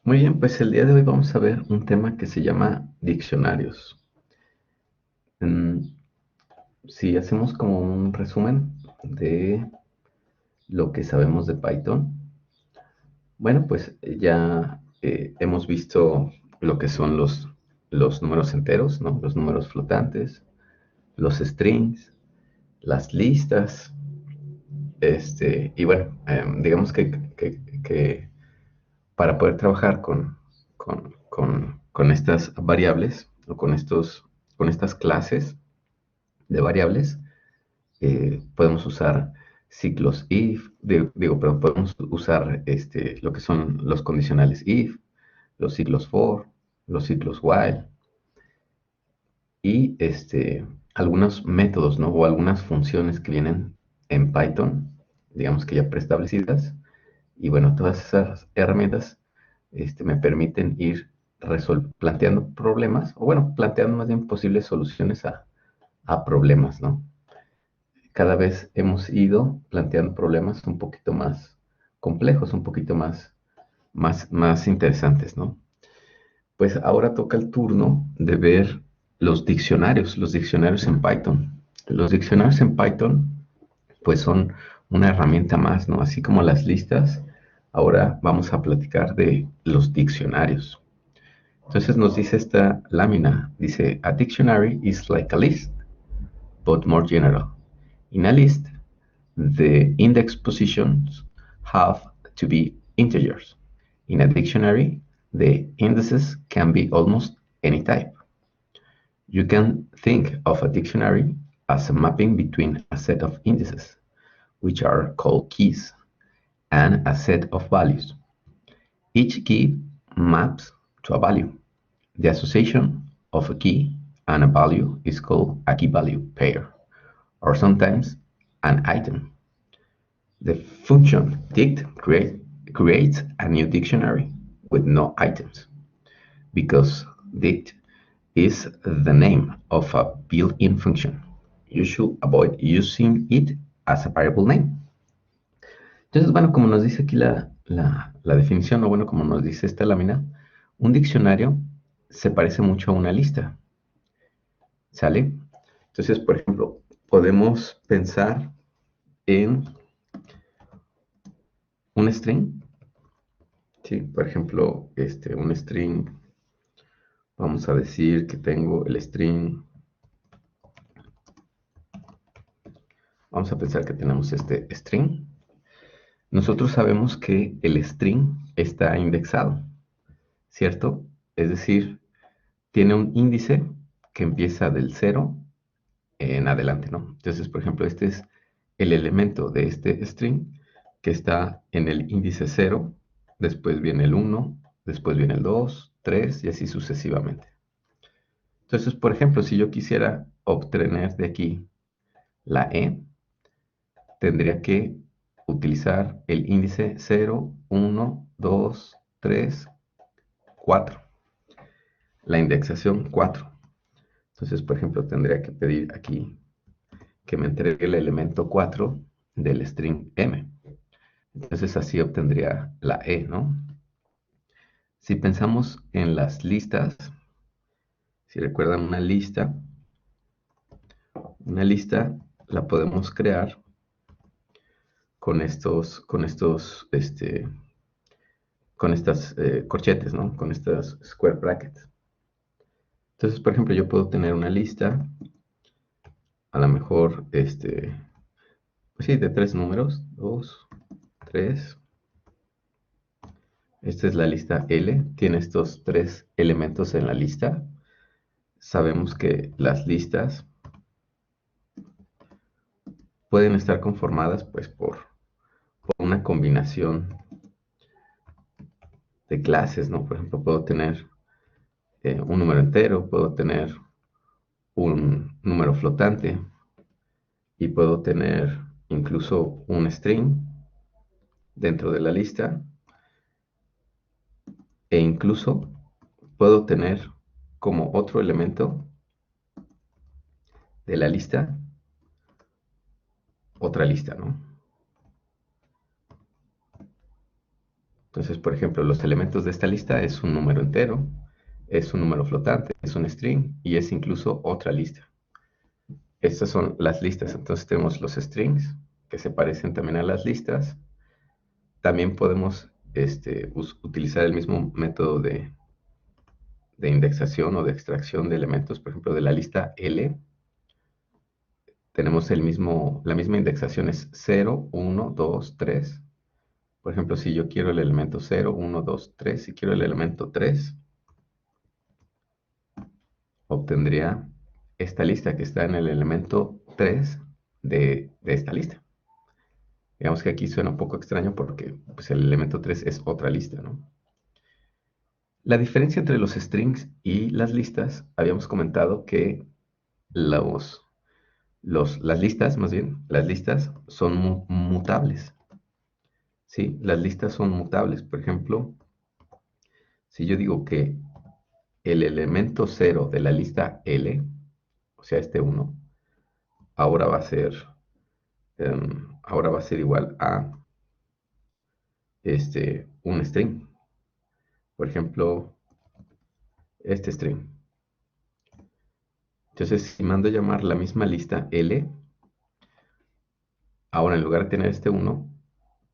Muy bien, pues el día de hoy vamos a ver un tema que se llama diccionarios. Mm, Si hacemos como un resumen de lo que sabemos de Python, bueno, pues ya hemos visto lo que son los números enteros, ¿no? Los números flotantes, los strings, las listas, y bueno, digamos que para poder trabajar con estas variables o con estas clases de variables, podemos usar ciclos if, pero podemos usar lo que son los condicionales if, los ciclos for, los ciclos while y algunos métodos, ¿no? O algunas funciones que vienen en Python, digamos que ya preestablecidas. Y bueno, todas esas herramientas me permiten ir planteando problemas, o bueno, planteando más bien posibles soluciones a problemas, ¿no? Cada vez hemos ido planteando problemas un poquito más complejos, un poquito más interesantes, ¿no? Pues ahora toca el turno de ver los diccionarios en Python. Los diccionarios en Python, pues son una herramienta más, ¿no? Así como las listas, ahora vamos a platicar de los diccionarios. Entonces nos dice esta lámina, dice, a dictionary is like a list, but more general. In a list, the index positions have to be integers. In a dictionary, the indices can be almost any type. You can think of a dictionary as a mapping between a set of indices, which are called keys, and a set of values. Each key maps to a value. The association of a key and a value is called a key-value pair, or sometimes an item. The function dict creates a new dictionary with no items, because dict is the name of a built-in function. You should avoid using it as a variable name. Entonces, bueno, como nos dice aquí la definición, o bueno, como nos dice esta lámina, un diccionario se parece mucho a una lista, ¿sale? Entonces, por ejemplo, podemos pensar en un string, ¿sí? Por ejemplo, un string, vamos a decir que tengo el string, vamos a pensar que tenemos este string. Nosotros sabemos que el string está indexado, ¿cierto? Es decir, tiene un índice que empieza del 0 en adelante, ¿no? Entonces, por ejemplo, este es el elemento de este string que está en el índice 0, después viene el 1, después viene el 2, 3 y así sucesivamente. Entonces, por ejemplo, si yo quisiera obtener de aquí la E, tendría que utilizar el índice 0, 1, 2, 3, 4, la indexación 4. Entonces, por ejemplo, tendría que pedir aquí que me entregue el elemento 4 del string m. Entonces así obtendría la E, ¿no? Si pensamos en las listas, si recuerdan una lista la podemos crear con estas corchetes, ¿no? Con estas square brackets. Entonces, por ejemplo, yo puedo tener una lista, a lo mejor, pues sí, de 3 números, 2, 3. Esta es la lista L, tiene estos 3 elementos en la lista. Sabemos que las listas pueden estar conformadas pues por una combinación de clases, ¿no? Por ejemplo, puedo tener un número entero, puedo tener un número flotante y puedo tener incluso un string dentro de la lista e incluso puedo tener como otro elemento de la lista otra lista, ¿no? Entonces, por ejemplo, los elementos de esta lista es un número entero, es un número flotante, es un string y es incluso otra lista. Estas son las listas. Entonces tenemos los strings, que se parecen también a las listas. También podemos utilizar el mismo método de indexación o de extracción de elementos. Por ejemplo, de la lista L, tenemos la misma indexación, es 0, 1, 2, 3. Por ejemplo, si yo quiero el elemento 0, 1, 2, 3, si quiero el elemento 3, obtendría esta lista que está en el elemento 3 de esta lista. Digamos que aquí suena un poco extraño porque pues, el elemento 3 es otra lista, ¿no? La diferencia entre los strings y las listas, habíamos comentado que las listas, más bien, las listas son mutables, ¿sí? Las listas son mutables. Por ejemplo, si yo digo que el elemento 0 de la lista L, o sea, este 1, ahora va a ser, ahora va a ser igual a un string. Por ejemplo, este string. Entonces, si mando a llamar la misma lista L, ahora en lugar de tener este 1,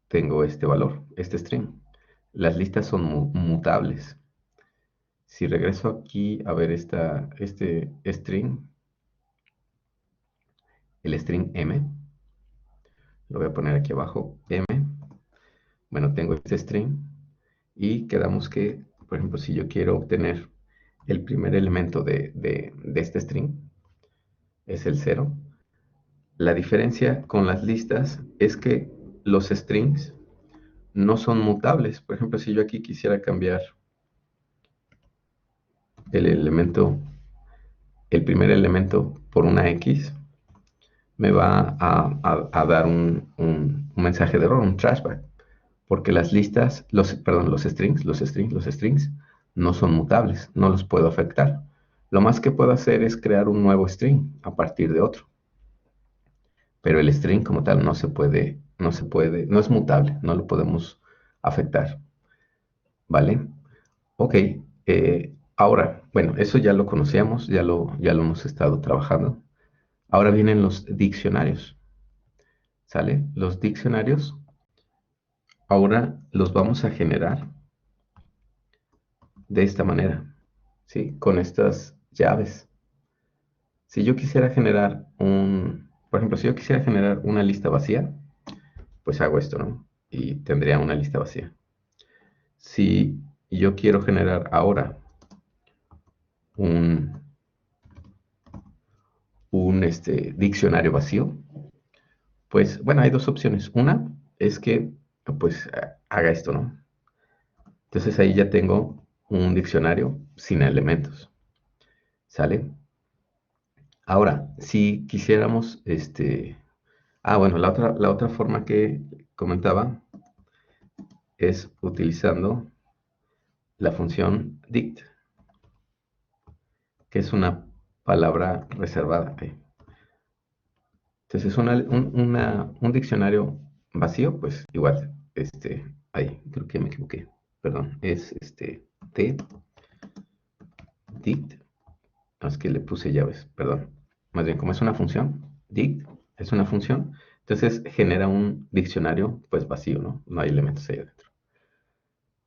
tengo este valor, este string. Las listas son mutables. Si regreso aquí a ver este string, el string m, lo voy a poner aquí abajo, m. Bueno, tengo este string y quedamos que, por ejemplo, si yo quiero obtener el primer elemento de este string, es el 0. La diferencia con las listas es que los strings no son mutables. Por ejemplo, si yo aquí quisiera cambiar el elemento, el primer elemento por una X, me va a dar un mensaje de error, un trashback, porque las listas, perdón, los strings no son mutables, no los puedo afectar. Lo más que puedo hacer es crear un nuevo string a partir de otro. Pero el string como tal no es mutable, no lo podemos afectar, ¿vale? Ok, ahora, bueno, eso ya lo conocíamos, ya lo hemos estado trabajando. Ahora vienen los diccionarios, ¿sale? Los diccionarios, ahora los vamos a generar de esta manera, ¿sí? Con estas llaves. Si yo quisiera generar por ejemplo, si yo quisiera generar una lista vacía, pues hago esto, ¿no? Y tendría una lista vacía. Si yo quiero generar ahora un, un diccionario vacío, pues bueno, hay dos opciones. Una es que pues haga esto, ¿no? Entonces ahí ya tengo un diccionario sin elementos. ¿Sale? Ahora, si quisiéramos, bueno, la otra forma que comentaba es utilizando la función dict, que es una palabra reservada. Entonces, un diccionario vacío, pues igual, ahí, creo que me equivoqué, perdón, es t dict, no, es que le puse llaves, perdón, más bien como es una función, dict es una función, entonces genera un diccionario, pues vacío, ¿no? No hay elementos ahí adentro.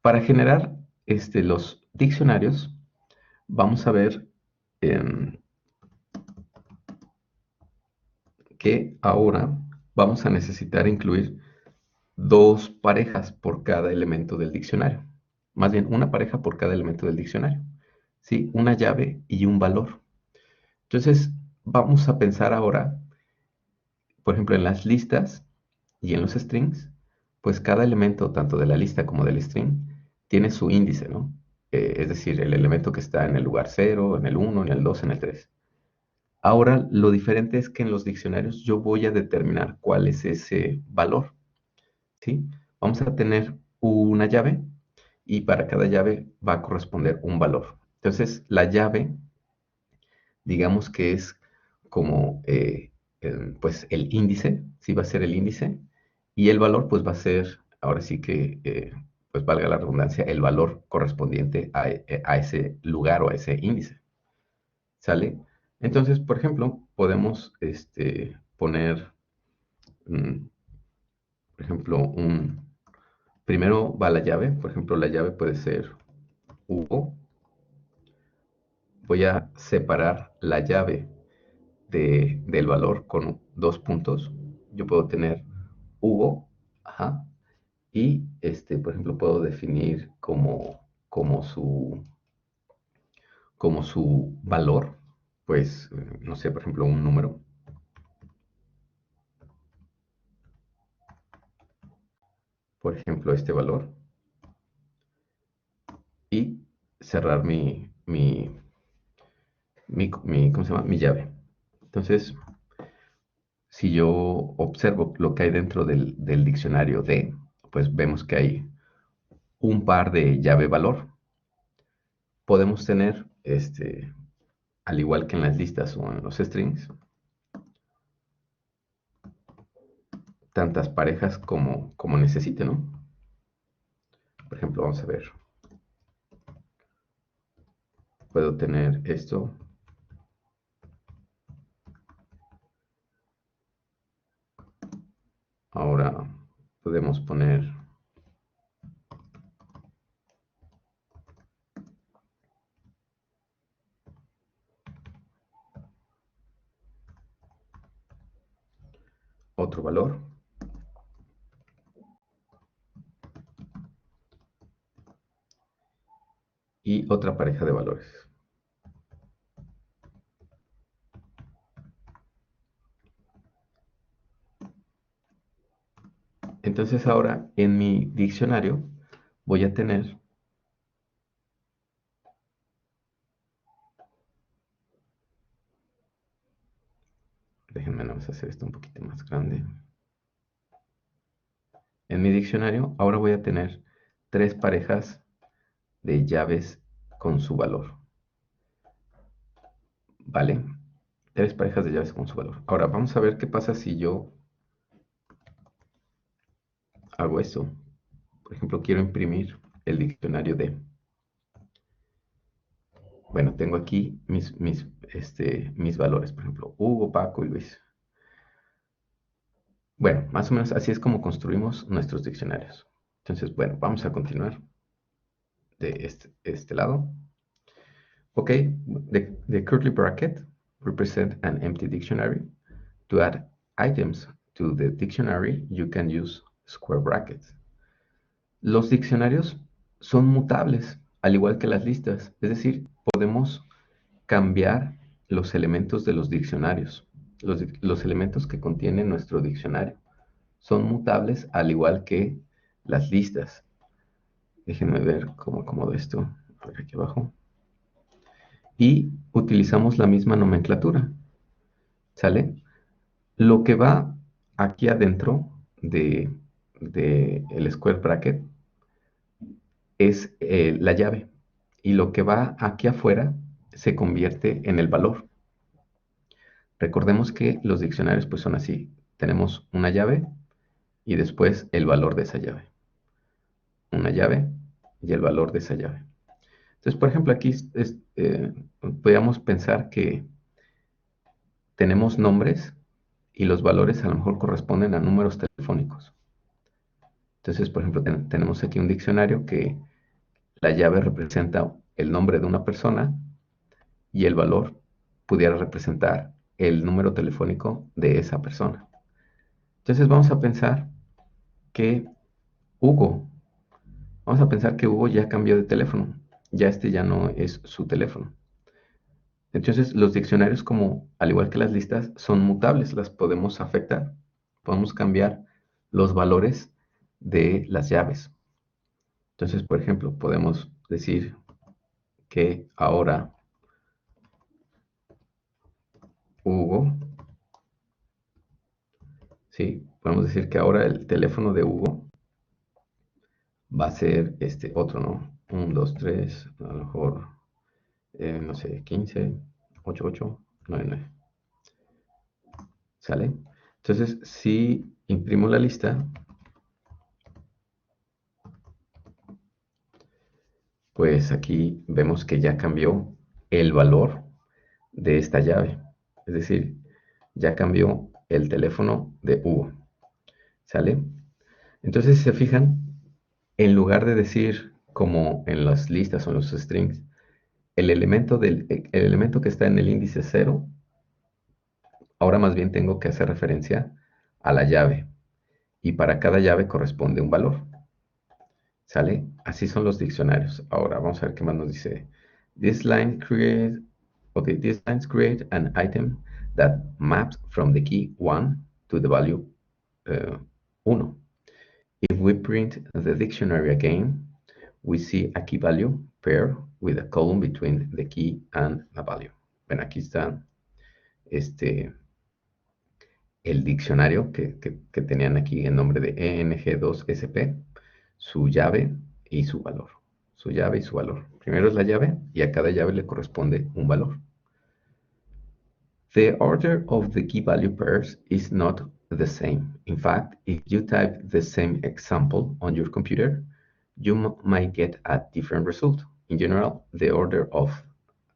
Para generar los diccionarios, vamos a ver em, que ahora vamos a necesitar incluir dos parejas por cada elemento del diccionario. Más bien, una pareja por cada elemento del diccionario. ¿Sí? Una llave y un valor. Entonces, vamos a pensar ahora, por ejemplo, en las listas y en los strings, pues cada elemento, tanto de la lista como del string, tiene su índice, ¿no? Es decir, el elemento que está en el lugar 0, en el 1, en el 2, en el 3. Ahora, lo diferente es que en los diccionarios yo voy a determinar cuál es ese valor, ¿sí? Vamos a tener una llave y para cada llave va a corresponder un valor. Entonces, la llave, digamos que es como pues el índice, sí va a ser el índice, y el valor pues va a ser, ahora sí que, pues valga la redundancia, el valor correspondiente a ese lugar o a ese índice. ¿Sale? Entonces, por ejemplo, podemos poner, mm, por ejemplo, primero va la llave. Por ejemplo, la llave puede ser Hugo. Voy a separar la llave del valor con dos puntos. Yo puedo tener Hugo, ajá, y por ejemplo, puedo definir como su valor, pues, no sé, por ejemplo, un número. Por ejemplo, este valor. Y cerrar ¿cómo se llama? Mi llave. Entonces, si yo observo lo que hay dentro del diccionario de, pues vemos que hay un par de llave valor. Podemos tener, al igual que en las listas o en los strings, tantas parejas como necesite, ¿no? Por ejemplo, vamos a ver. Puedo tener esto. Ahora podemos poner otro valor. Y otra pareja de valores. Entonces ahora en mi diccionario voy a tener, déjenme vamos a hacer esto un poquito más grande. En mi diccionario ahora voy a tener tres parejas de llaves con su valor. ¿Vale? Tres parejas de llaves con su valor. Ahora vamos a ver qué pasa si yo hago esto. Por ejemplo, quiero imprimir el diccionario de... Bueno, tengo aquí mis valores. Por ejemplo, Hugo, Paco y Luis. Bueno, más o menos así es como construimos nuestros diccionarios. Entonces, bueno, vamos a continuar de este lado. Okay, the curly bracket represent an empty dictionary. To add items to the dictionary, you can use square brackets. Los diccionarios son mutables, al igual que las listas. Es decir, podemos cambiar los elementos de los diccionarios. Los elementos que contiene nuestro diccionario son mutables, al igual que las listas. Déjenme ver cómo acomodo esto. A ver, aquí abajo. Y utilizamos la misma nomenclatura. ¿Sale? Lo que va aquí adentro de el square bracket es la llave. Y lo que va aquí afuera se convierte en el valor. Recordemos que los diccionarios pues son así. Tenemos una llave y después el valor de esa llave. Una llave y el valor de esa llave. Entonces, por ejemplo, aquí podríamos pensar que tenemos nombres y los valores a lo mejor corresponden a números telefónicos. Entonces, por ejemplo, tenemos aquí un diccionario que la llave representa el nombre de una persona y el valor pudiera representar el número telefónico de esa persona. Entonces vamos a pensar que Hugo, vamos a pensar que Hugo ya cambió de teléfono, ya ya no es su teléfono. Entonces los diccionarios, como al igual que las listas, son mutables, las podemos afectar, podemos cambiar los valores de las llaves. Entonces, por ejemplo, podemos decir que ahora Hugo, ¿sí? Podemos decir que ahora el teléfono de Hugo va a ser este otro, ¿no? 1, 2, 3, a lo mejor, no sé, 15, 8, 8, 9, 9. ¿Sale? Entonces, si imprimo la lista, pues aquí vemos que ya cambió el valor de esta llave. Es decir, ya cambió el teléfono de Hugo. ¿Sale? Entonces, si se fijan, en lugar de decir como en las listas o en los strings, el elemento que está en el índice 0, ahora más bien tengo que hacer referencia a la llave. Y para cada llave corresponde un valor. ¿Sale? Así son los diccionarios. Ahora vamos a ver qué más nos dice. These lines create an item that maps from the key 1 to the value 1. If we print the dictionary again, we see a key value pair with a column between the key and the value. Bueno, aquí está el diccionario que tenían aquí en nombre de ENG2SP, su llave y su valor. Su llave y su valor. Primero es la llave y a cada llave le corresponde un valor. The order of the key value pairs is not the same. In fact, if you type the same example on your computer, you might get a different result. In general, the order of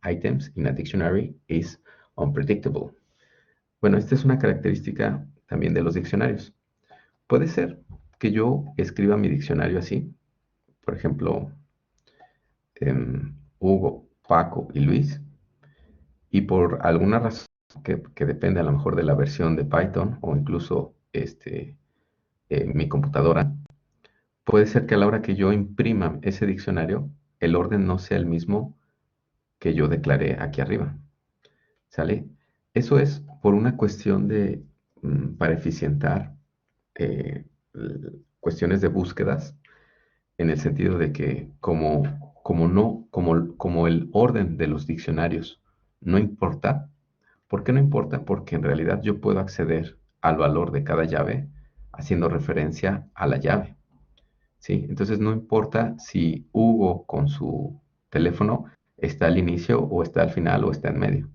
items in a dictionary is unpredictable. Bueno, esta es una característica también de los diccionarios. Puede ser que yo escriba mi diccionario así, por ejemplo, Hugo, Paco y Luis, y por alguna razón que depende a lo mejor de la versión de Python o incluso mi computadora, puede ser que a la hora que yo imprima ese diccionario, el orden no sea el mismo que yo declaré aquí arriba. ¿Sale? Eso es por una cuestión de, para eficientar cuestiones de búsquedas, en el sentido de que como el orden de los diccionarios no importa. ¿Por qué no importa? Porque en realidad yo puedo acceder al valor de cada llave haciendo referencia a la llave. ¿Sí? Entonces no importa si Hugo con su teléfono está al inicio o está al final o está en medio.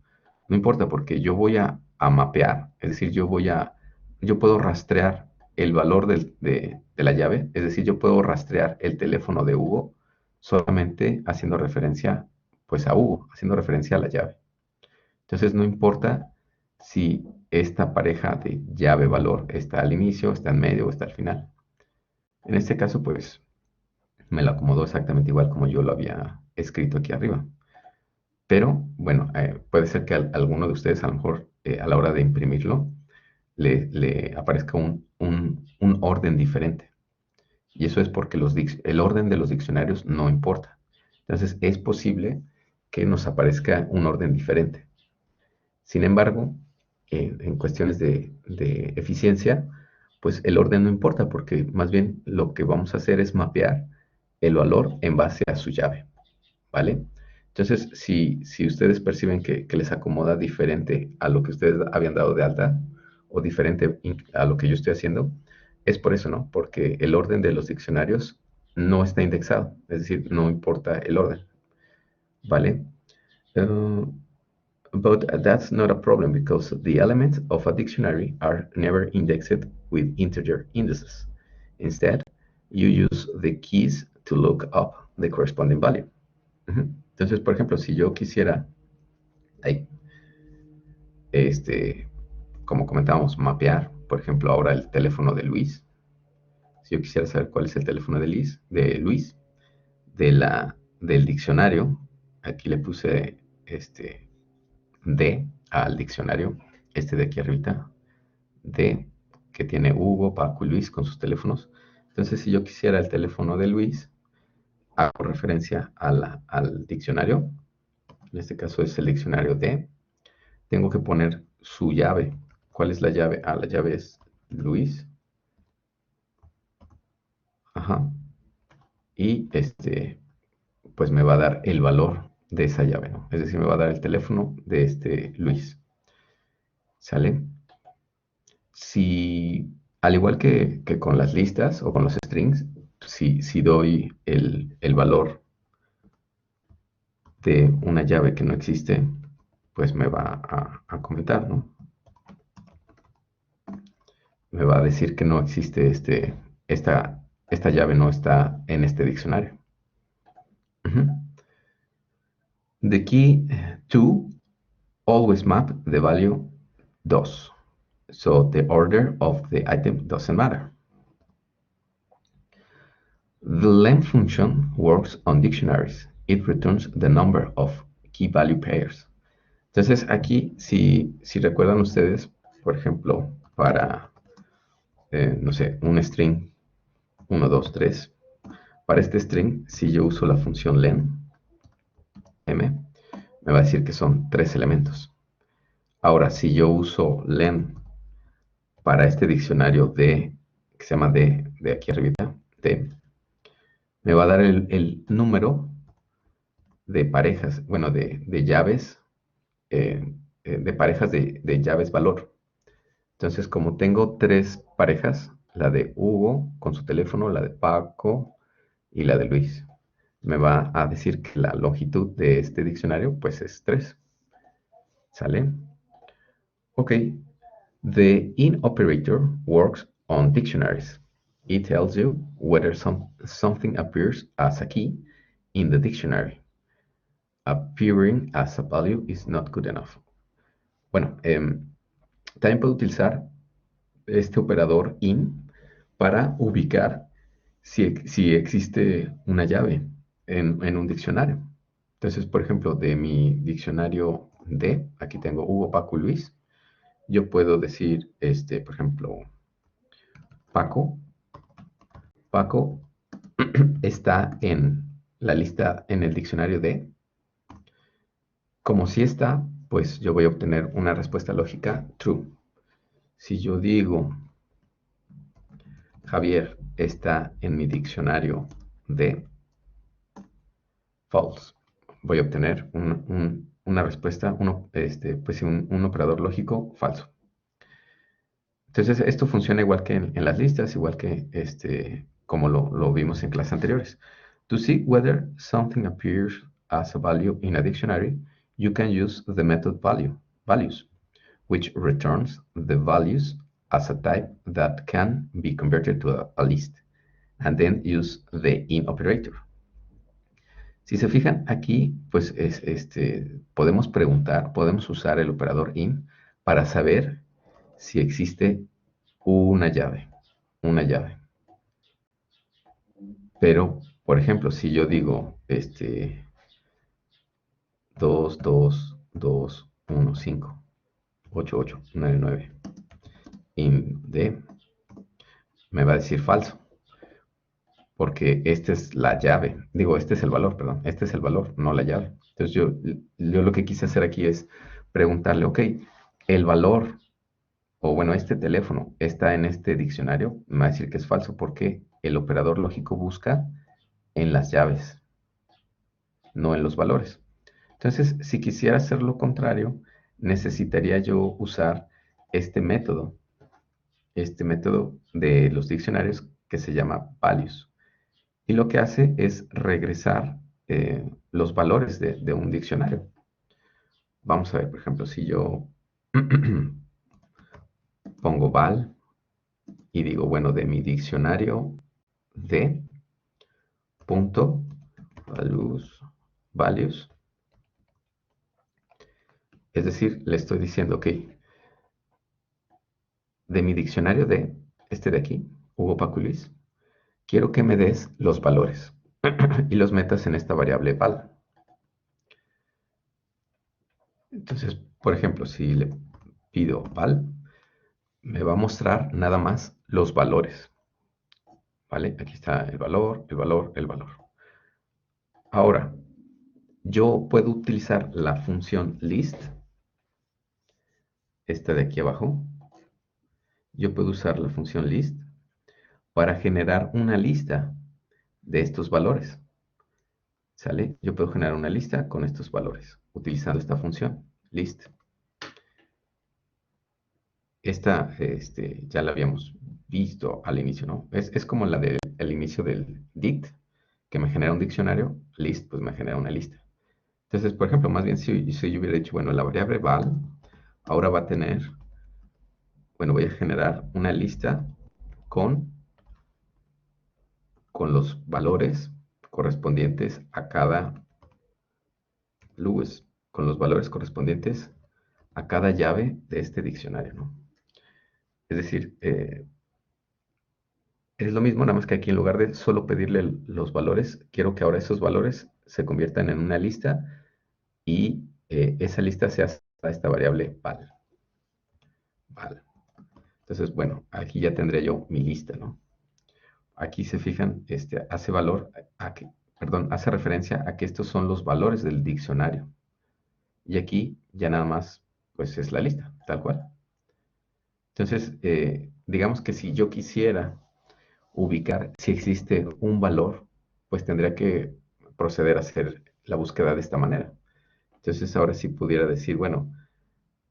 No importa porque yo voy a mapear, es decir, yo puedo rastrear el valor de la llave, es decir, yo puedo rastrear el teléfono de Hugo solamente haciendo referencia pues a Hugo, haciendo referencia a la llave. Entonces no importa si esta pareja de llave-valor está al inicio, está en medio o está al final. En este caso, pues me lo acomodó exactamente igual como yo lo había escrito aquí arriba. Pero bueno, puede ser que a alguno de ustedes a lo mejor a la hora de imprimirlo le aparezca un orden diferente. Y eso es porque el orden de los diccionarios no importa. Entonces es posible que nos aparezca un orden diferente. Sin embargo, en cuestiones de eficiencia, pues el orden no importa porque más bien lo que vamos a hacer es mapear el valor en base a su llave, ¿vale? Entonces, si ustedes perciben que les acomoda diferente a lo que ustedes habían dado de alta o diferente a lo que yo estoy haciendo, es por eso, ¿no? Porque el orden de los diccionarios no está indexado, es decir, no importa el orden, ¿vale? Uh, But that's not a problem because the elements of a dictionary are never indexed with integer indices. Instead, you use the keys to look up the corresponding value. Entonces, por ejemplo, si yo quisiera, ahí, como comentábamos, mapear, por ejemplo, ahora el teléfono de Luis. Si yo quisiera saber cuál es el teléfono de Luis, del diccionario, aquí le puse D al diccionario, de aquí arriba, D, que tiene Hugo, Paco y Luis con sus teléfonos. Entonces, si yo quisiera el teléfono de Luis, hago referencia al diccionario. En este caso es el diccionario D. Tengo que poner su llave. ¿Cuál es la llave? La llave es Luis. Ajá. Y pues me va a dar el valor de esa llave, ¿no? Es decir, me va a dar el teléfono de Luis. ¿Sale? Si, al igual que con las listas o con los strings, si doy el valor de una llave que no existe, pues me va a comentar, ¿no? Me va a decir que no existe esta llave no está en este diccionario. Ujú. The key to always map the value 2. So the order of the item doesn't matter. The len function works on dictionaries. It returns the number of key value pairs. Entonces aquí, si recuerdan ustedes, por ejemplo, para, no sé, un string 1, 2, 3, para este string, si yo uso la función len, m, me va a decir que son 3 elementos. Ahora, si yo uso len para este diccionario que se llama de aquí arriba, de, me va a dar el número de parejas, bueno, de llaves, de parejas de llaves valor. Entonces, como tengo 3 parejas, la de Hugo con su teléfono, la de Paco y la de Luis, me va a decir que la longitud de este diccionario pues es 3. ¿Sale? Ok. The in operator works on dictionaries. It tells you whether something appears as a key in the dictionary. Appearing as a value is not good enough. Bueno, también puedo utilizar este operador in para ubicar si existe una llave en un diccionario. Entonces, por ejemplo, de mi diccionario de, aquí tengo Hugo, Paco y Luis, yo puedo decir, por ejemplo, Paco. Paco está en la lista, en el diccionario de. Como si está, pues yo voy a obtener una respuesta lógica true. Si yo digo Javier está en mi diccionario de false, voy a obtener una respuesta, pues un operador lógico falso. Entonces, esto funciona igual que en las listas, igual que como lo vimos en clases anteriores. To see whether something appears as a value in a dictionary, you can use the method values, which returns the values as a type that can be converted to a list, and then use the in operator. Si se fijan aquí, pues podemos preguntar, podemos usar el operador in para saber si existe una llave, una llave. Pero, por ejemplo, si yo digo 2, 2, 2, 1, 5, 8, 8, 9, 9, in D, me va a decir falso, porque esta es la llave, digo, este es el valor, perdón, este es el valor, no la llave. Entonces yo lo que quise hacer aquí es preguntarle, ok, el valor, o bueno, este teléfono está en este diccionario, me va a decir que es falso porque el operador lógico busca en las llaves, no en los valores. Entonces, si quisiera hacer lo contrario, necesitaría yo usar este método de los diccionarios que se llama values. Y lo que hace es regresar los valores de un diccionario. Vamos a ver, por ejemplo, si yo pongo val y digo, bueno, de mi diccionario de punto values, es decir, le estoy diciendo que de mi diccionario de aquí, Hugo, Paco y Luis, quiero que me des los valores y los metas en esta variable val. Entonces, por ejemplo, si le pido val, me va a mostrar nada más los valores. ¿Vale? Aquí está el valor, el valor, el valor. Ahora, yo puedo utilizar la función list, esta de aquí abajo. Yo puedo usar la función list para generar una lista de estos valores. ¿Sale? Yo puedo generar una lista con estos valores utilizando esta función list. Esta ya la habíamos visto al inicio, ¿no? Es como la del inicio del dict, que me genera un diccionario, list, pues me genera una lista. Entonces, por ejemplo, más bien si yo hubiera dicho, bueno, la variable val ahora va a tener, bueno, voy a generar una lista con, con los valores, correspondientes a cada Lewis, con los valores correspondientes a cada llave de este diccionario, ¿no? Es decir, es lo mismo, nada más que aquí en lugar de solo pedirle los valores, quiero que ahora esos valores se conviertan en una lista y esa lista sea esta variable val. Val. Entonces, bueno, aquí ya tendré yo mi lista, ¿no? Aquí se fijan, hace valor a que, perdón, hace referencia a que estos son los valores del diccionario. Y aquí ya nada más, pues es la lista, tal cual. Entonces, digamos que si yo quisiera ubicar si existe un valor, pues tendría que proceder a hacer la búsqueda de esta manera. Entonces, ahora sí pudiera decir, bueno,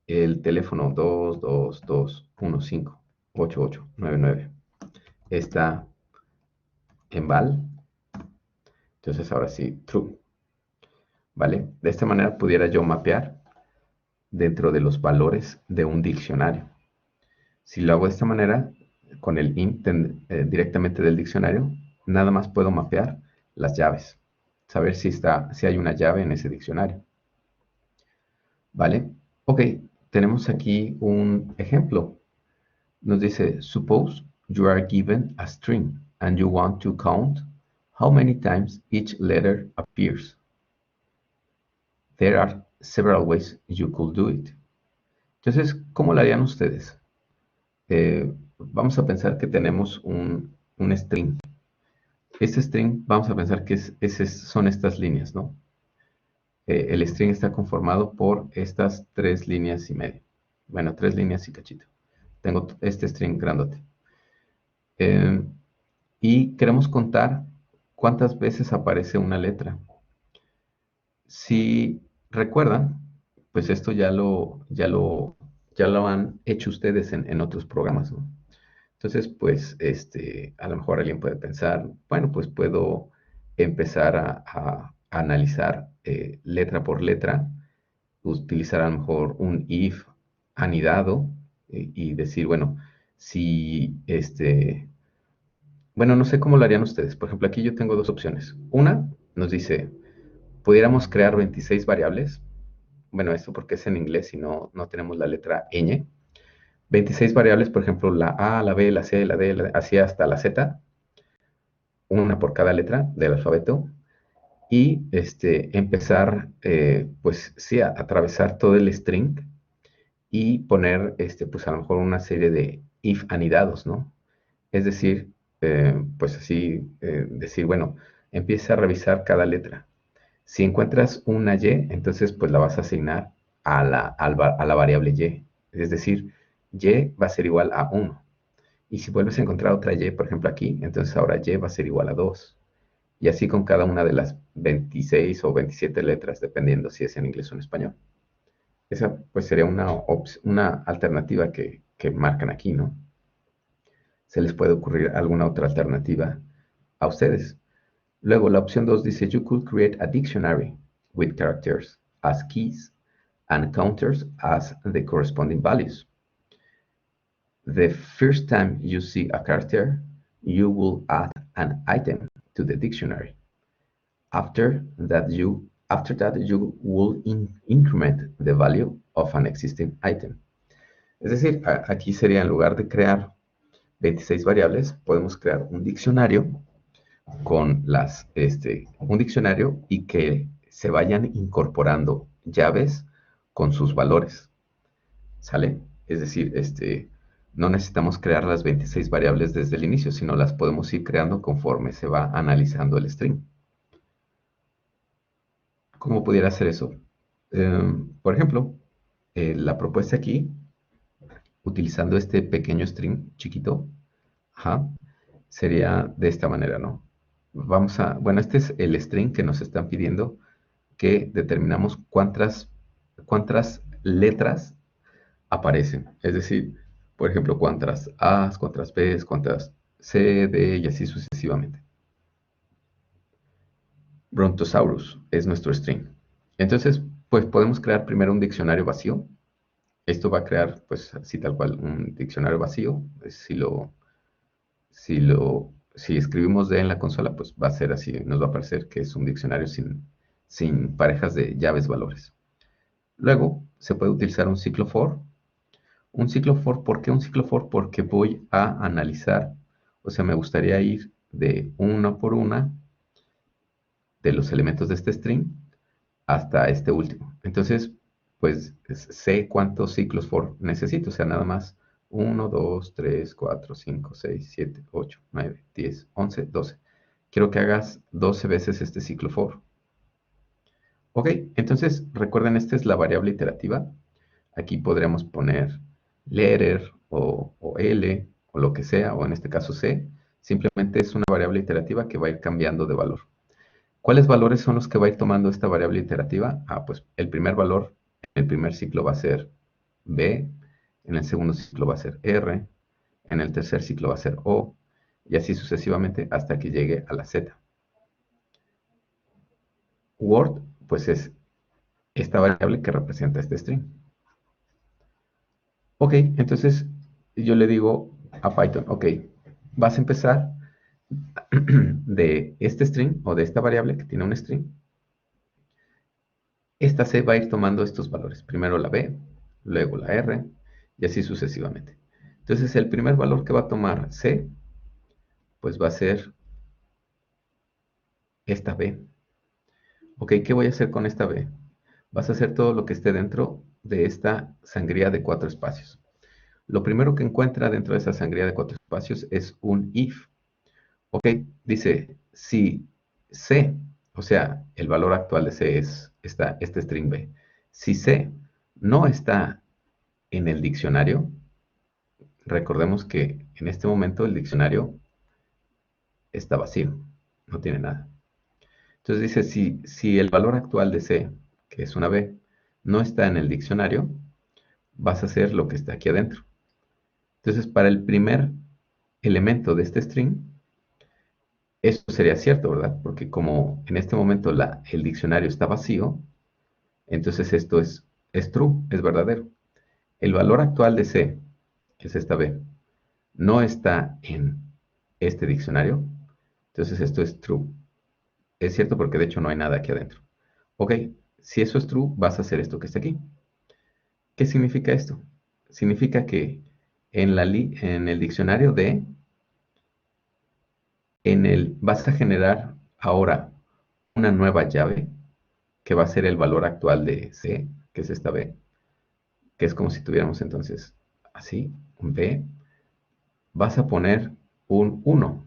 el teléfono 222158899 está en val. Entonces, ahora sí, true. ¿Vale? De esta manera pudiera yo mapear dentro de los valores de un diccionario. Si lo hago de esta manera, con el int directamente del diccionario, nada más puedo mapear las llaves, saber si hay una llave en ese diccionario. ¿Vale? Ok, tenemos aquí un ejemplo. Nos dice, suppose you are given a string and you want to count how many times each letter appears. There are several ways you could do it. Entonces, ¿cómo lo harían ustedes? Vamos a pensar que tenemos un string. Este string, vamos a pensar que son estas líneas, ¿no? El string está conformado por estas 3,5 líneas. Bueno, 3 líneas y cachito. Tengo este string grandote. Y queremos contar cuántas veces aparece una letra. Si recuerdan, pues esto ya lo han hecho ustedes en otros programas, ¿no? Entonces, pues, a lo mejor alguien puede pensar, bueno, pues puedo empezar a analizar letra por letra, utilizar a lo mejor un if anidado y decir, bueno, si bueno, no sé cómo lo harían ustedes. Por ejemplo, aquí yo tengo dos opciones. Una nos dice, pudiéramos crear 26 variables. Bueno, esto porque es en inglés y no tenemos la letra ñ. 26 variables, por ejemplo, la A, la B, la C, la D, así hasta la Z, una por cada letra del alfabeto, y empezar, pues sí, a atravesar todo el string y poner, pues a lo mejor una serie de if anidados, ¿no? Es decir, pues así, decir, bueno, empieza a revisar cada letra. Si encuentras una Y, entonces pues la vas a asignar a la variable Y. Es decir, Y va a ser igual a 1. Y si vuelves a encontrar otra Y, por ejemplo aquí, entonces ahora Y va a ser igual a 2. Y así con cada una de las 26 o 27 letras, dependiendo si es en inglés o en español. Esa pues sería una alternativa que marcan aquí, ¿no? ¿Se les puede ocurrir alguna otra alternativa a ustedes? Luego, la opción 2 dice, you could create a dictionary with characters as keys and counters as the corresponding values. The first time you see a character, you will add an item to the dictionary. After that, you will increment the value of an existing item. Es decir, aquí sería en lugar de crear 26 variables, podemos crear un diccionario con un diccionario y que se vayan incorporando llaves con sus valores. ¿Sale? Es decir, no necesitamos crear las 26 variables desde el inicio, sino las podemos ir creando conforme se va analizando el string. ¿Cómo pudiera hacer eso? Por ejemplo, la propuesta aquí, utilizando este pequeño string chiquito, sería de esta manera, ¿no? Bueno, este es el string que nos están pidiendo que determinamos cuántas letras aparecen. Es decir, por ejemplo, cuántas A's, cuántas B's, cuántas C, D y así sucesivamente. Brontosaurus es nuestro string. Entonces, pues podemos crear primero un diccionario vacío. Esto va a crear, pues así tal cual, un diccionario vacío. Si lo si escribimos D en la consola, pues va a ser así, nos va a aparecer que es un diccionario sin parejas de llaves valores. Luego, se puede utilizar un ciclo for. Un ciclo for, ¿por qué un ciclo for? Porque voy a analizar, o sea, me gustaría ir de una por una de los elementos de este string hasta este último. Entonces, pues sé cuántos ciclos for necesito, o sea, nada más 1, 2, 3, 4, 5, 6, 7, 8, 9, 10, 11, 12. Quiero que hagas 12 veces este ciclo for. Ok, entonces recuerden, esta es la variable iterativa. Aquí podríamos poner letter o L o lo que sea, o en este caso C. Simplemente es una variable iterativa que va a ir cambiando de valor. ¿Cuáles valores son los que va a ir tomando esta variable iterativa? Pues el primer valor en el primer ciclo va a ser B, en el segundo ciclo va a ser R, en el tercer ciclo va a ser O, y así sucesivamente hasta que llegue a la Z. Word, pues es esta variable que representa este string. Ok, entonces yo le digo a Python, ok, vas a empezar de este string o de esta variable que tiene un string. Esta C va a ir tomando estos valores. Primero la B, luego la R y así sucesivamente. Entonces el primer valor que va a tomar C, pues va a ser esta B. Ok, ¿qué voy a hacer con esta B? Vas a hacer todo lo que esté dentro de esta sangría de 4 espacios. Lo primero que encuentra dentro de esa sangría de 4 espacios es un if. Ok, dice, si C, o sea, el valor actual de C es este string B. Si C no está en el diccionario, recordemos que en este momento el diccionario está vacío, no tiene nada. Entonces dice, si el valor actual de C, que es una B, no está en el diccionario, vas a hacer lo que está aquí adentro. Entonces, para el primer elemento de este string, eso sería cierto, ¿verdad? Porque como en este momento el diccionario está vacío, entonces esto es true, es verdadero. El valor actual de C, que es esta B, no está en este diccionario, entonces esto es true. Es cierto porque de hecho no hay nada aquí adentro. Ok, si eso es true, vas a hacer esto que está aquí. ¿Qué significa esto? Significa que en el diccionario de, vas a generar ahora una nueva llave que va a ser el valor actual de C, que es esta B, que es como si tuviéramos entonces así, un B, vas a poner un 1.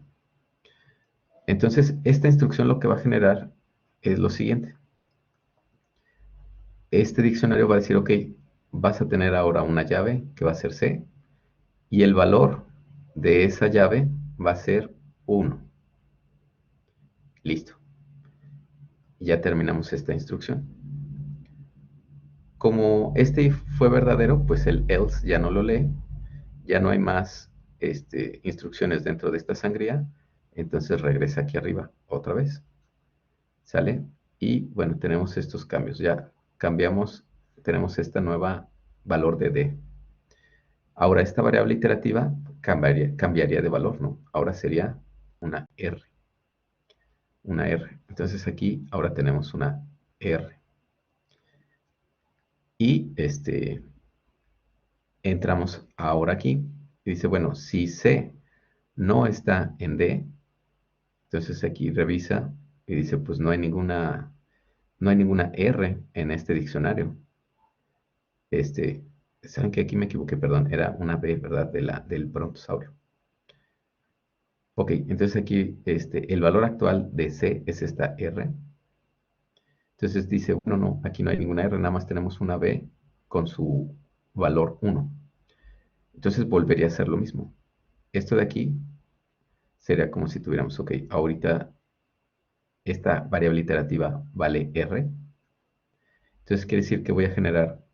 Entonces, esta instrucción lo que va a generar es lo siguiente. Este diccionario va a decir, ok, vas a tener ahora una llave que va a ser C, y el valor de esa llave va a ser 1. Listo. Ya terminamos esta instrucción. Como este if fue verdadero, pues el else ya no lo lee, ya no hay más instrucciones dentro de esta sangría, entonces regresa aquí arriba otra vez, ¿sale? Y bueno, tenemos estos cambios, ya cambiamos, tenemos esta nueva valor de D. Ahora esta variable iterativa cambiaría de valor, ¿no? Ahora sería una R, una R. Entonces aquí ahora tenemos una R. Y entramos ahora aquí y dice, bueno, si C no está en D, entonces aquí revisa y dice, pues no hay ninguna R en este diccionario. Este, ¿Saben que aquí me equivoqué? Perdón, era una B, ¿verdad? Del brontosaurio. Ok, entonces aquí el valor actual de C es esta R. Entonces dice, bueno, no, aquí no hay ninguna R, nada más tenemos una B con su valor 1. Entonces volvería a ser lo mismo. Esto de aquí sería como si tuviéramos, ok, ahorita esta variable iterativa vale R. Entonces quiere decir que voy a generar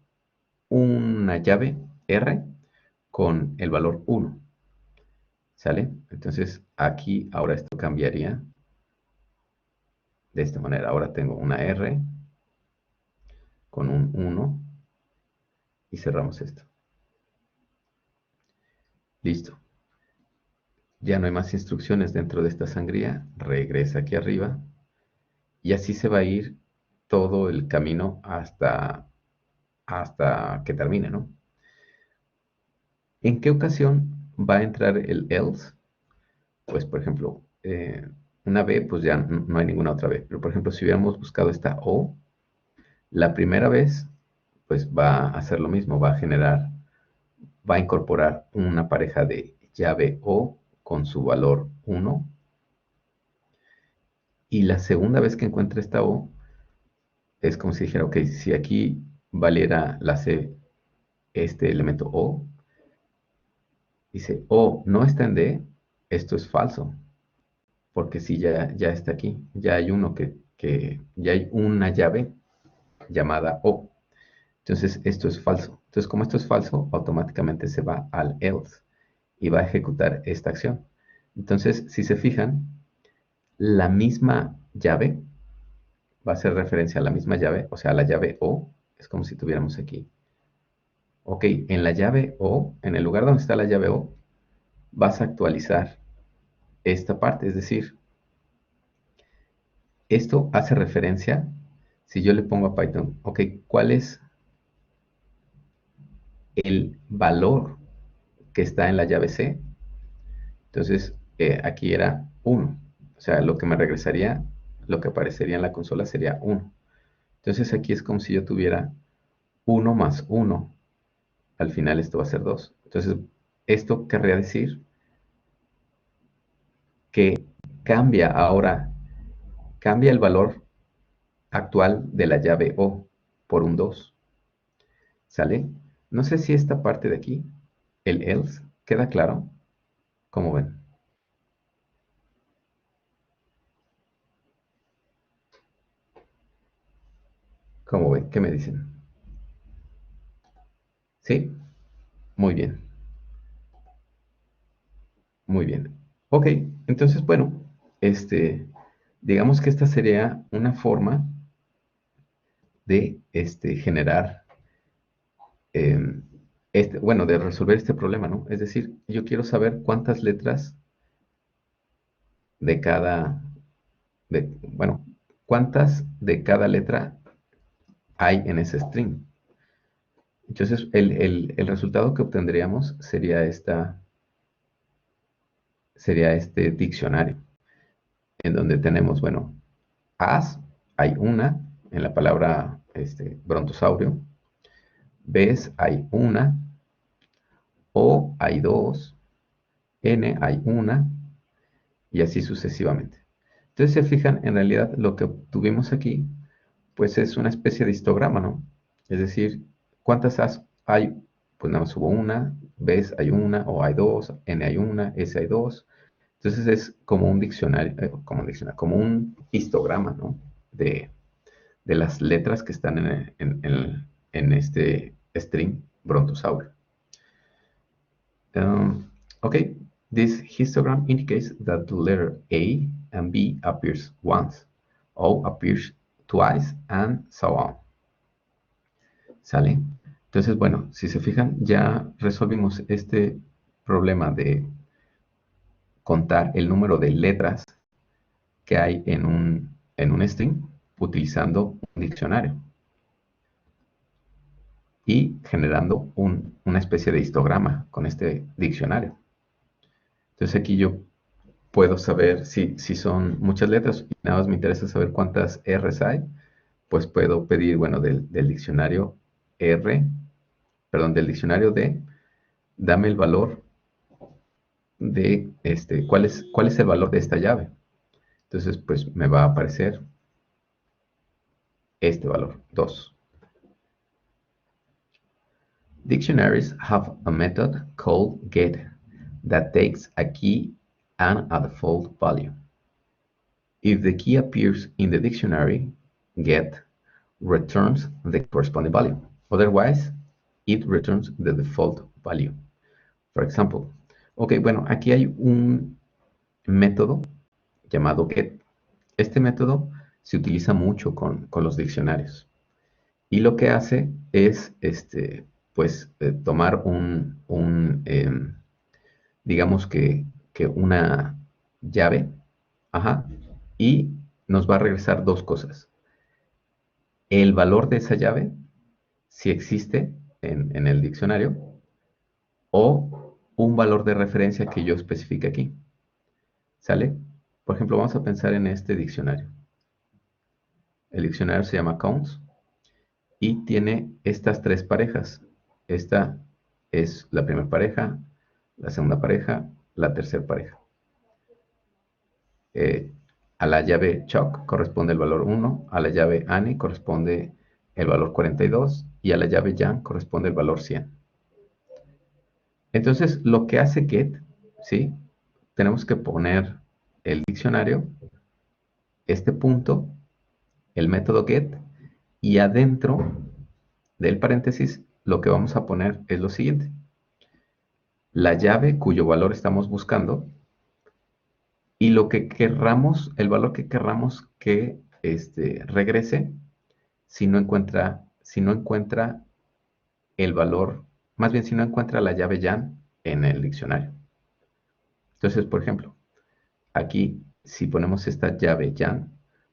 una llave R con el valor 1. ¿Sale? Entonces aquí ahora esto cambiaría de esta manera. Ahora tengo una R con un 1 y cerramos esto. Listo. ya no hay más instrucciones dentro de esta sangría, regresa aquí arriba y así se va a ir todo el camino hasta que termine, ¿no? ¿En qué ocasión va a entrar el else? Pues, por ejemplo, una B, pues ya no hay ninguna otra B. Pero, por ejemplo, si hubiéramos buscado esta O, la primera vez, pues va a hacer lo mismo, va a incorporar una pareja de llave O con su valor 1. Y la segunda vez que encuentre esta O, es como si dijera, ok, si aquí valiera la C, este elemento O, dice, O no está en D, esto es falso, porque si ya está aquí, ya hay ya hay una llave llamada O. Entonces esto es falso. Entonces como esto es falso, automáticamente se va al else y va a ejecutar esta acción. Entonces, si se fijan, la misma llave va a hacer referencia a la misma llave, o sea, a la llave O, es como si tuviéramos aquí. Ok, en la llave O, en el lugar donde está la llave O, vas a actualizar esta parte, es decir, esto hace referencia, si yo le pongo a Python, ok, ¿cuál es el valor que está en la llave C? Entonces, aquí era 1. O sea, lo que me regresaría, lo que aparecería en la consola sería 1. Entonces, aquí es como si yo tuviera 1 más 1. Al final esto va a ser 2. Entonces, esto querría decir que cambia ahora, cambia el valor actual de la llave O por un 2. ¿Sale? No sé si esta parte de aquí, el else, ¿queda claro? ¿Cómo ven? ¿Cómo ven? ¿Qué me dicen? ¿Sí? Muy bien, muy bien. Ok, entonces, bueno, este, digamos que esta sería una forma de generar, em, bueno, de resolver este problema, ¿no? Es decir, yo quiero saber cuántas letras de cada, bueno, cuántas de cada letra hay en ese string. Entonces, el resultado que obtendríamos sería este diccionario, en donde tenemos, bueno, as, hay una, en la palabra brontosaurio, bes, hay una, o, hay dos, n, hay una, y así sucesivamente. Entonces, se fijan, en realidad lo que obtuvimos aquí, pues es una especie de histograma, ¿no? Es decir, ¿cuántas as hay? Pues nada más hubo una, bes hay una, o hay dos, n hay una, s hay dos. Entonces es como un diccionario, como un histograma, ¿no? De las letras que están en este string brontosaurio. Okay, this histogram indicates that the letter A and B appears once, O appears twice, and so on. ¿Sale? Entonces, bueno, si se fijan, ya resolvimos este problema de contar el número de letras que hay en un string utilizando un diccionario y generando una especie de histograma con este diccionario. Entonces aquí yo puedo saber si son muchas letras y nada más me interesa saber cuántas R's hay, pues puedo pedir, bueno, del diccionario R, perdón, del diccionario D, dame el valor de cuál es el valor de esta llave. Entonces, pues me va a aparecer este valor, 2. Dictionaries have a method called get that takes a key and a default value. If the key appears in the dictionary, get returns the corresponding value. Otherwise, it returns the default value. For example, ok, bueno, aquí hay un método llamado get. Este método se utiliza mucho con los diccionarios. Y lo que hace es, pues, tomar digamos que que una llave, ajá, y nos va a regresar dos cosas. El valor de esa llave, si existe en el diccionario, o un valor de referencia que yo especifique aquí. ¿Sale? Por ejemplo, vamos a pensar en este diccionario. El diccionario se llama Counts y tiene estas tres parejas. Esta es la primera pareja, la segunda pareja, la tercera pareja. Eh, a la llave Chuck corresponde el valor 1, a la llave Annie corresponde el valor 42 y a la llave Jan corresponde el valor 100. Entonces, lo que hace get, ¿sí? Tenemos que poner el diccionario, este punto, el método get, y adentro del paréntesis lo que vamos a poner es lo siguiente. La llave cuyo valor estamos buscando y lo que querramos, el valor que querramos que regrese si no encuentra el valor, más bien si no encuentra la llave Jan en el diccionario. Entonces, por ejemplo, aquí si ponemos esta llave Jan,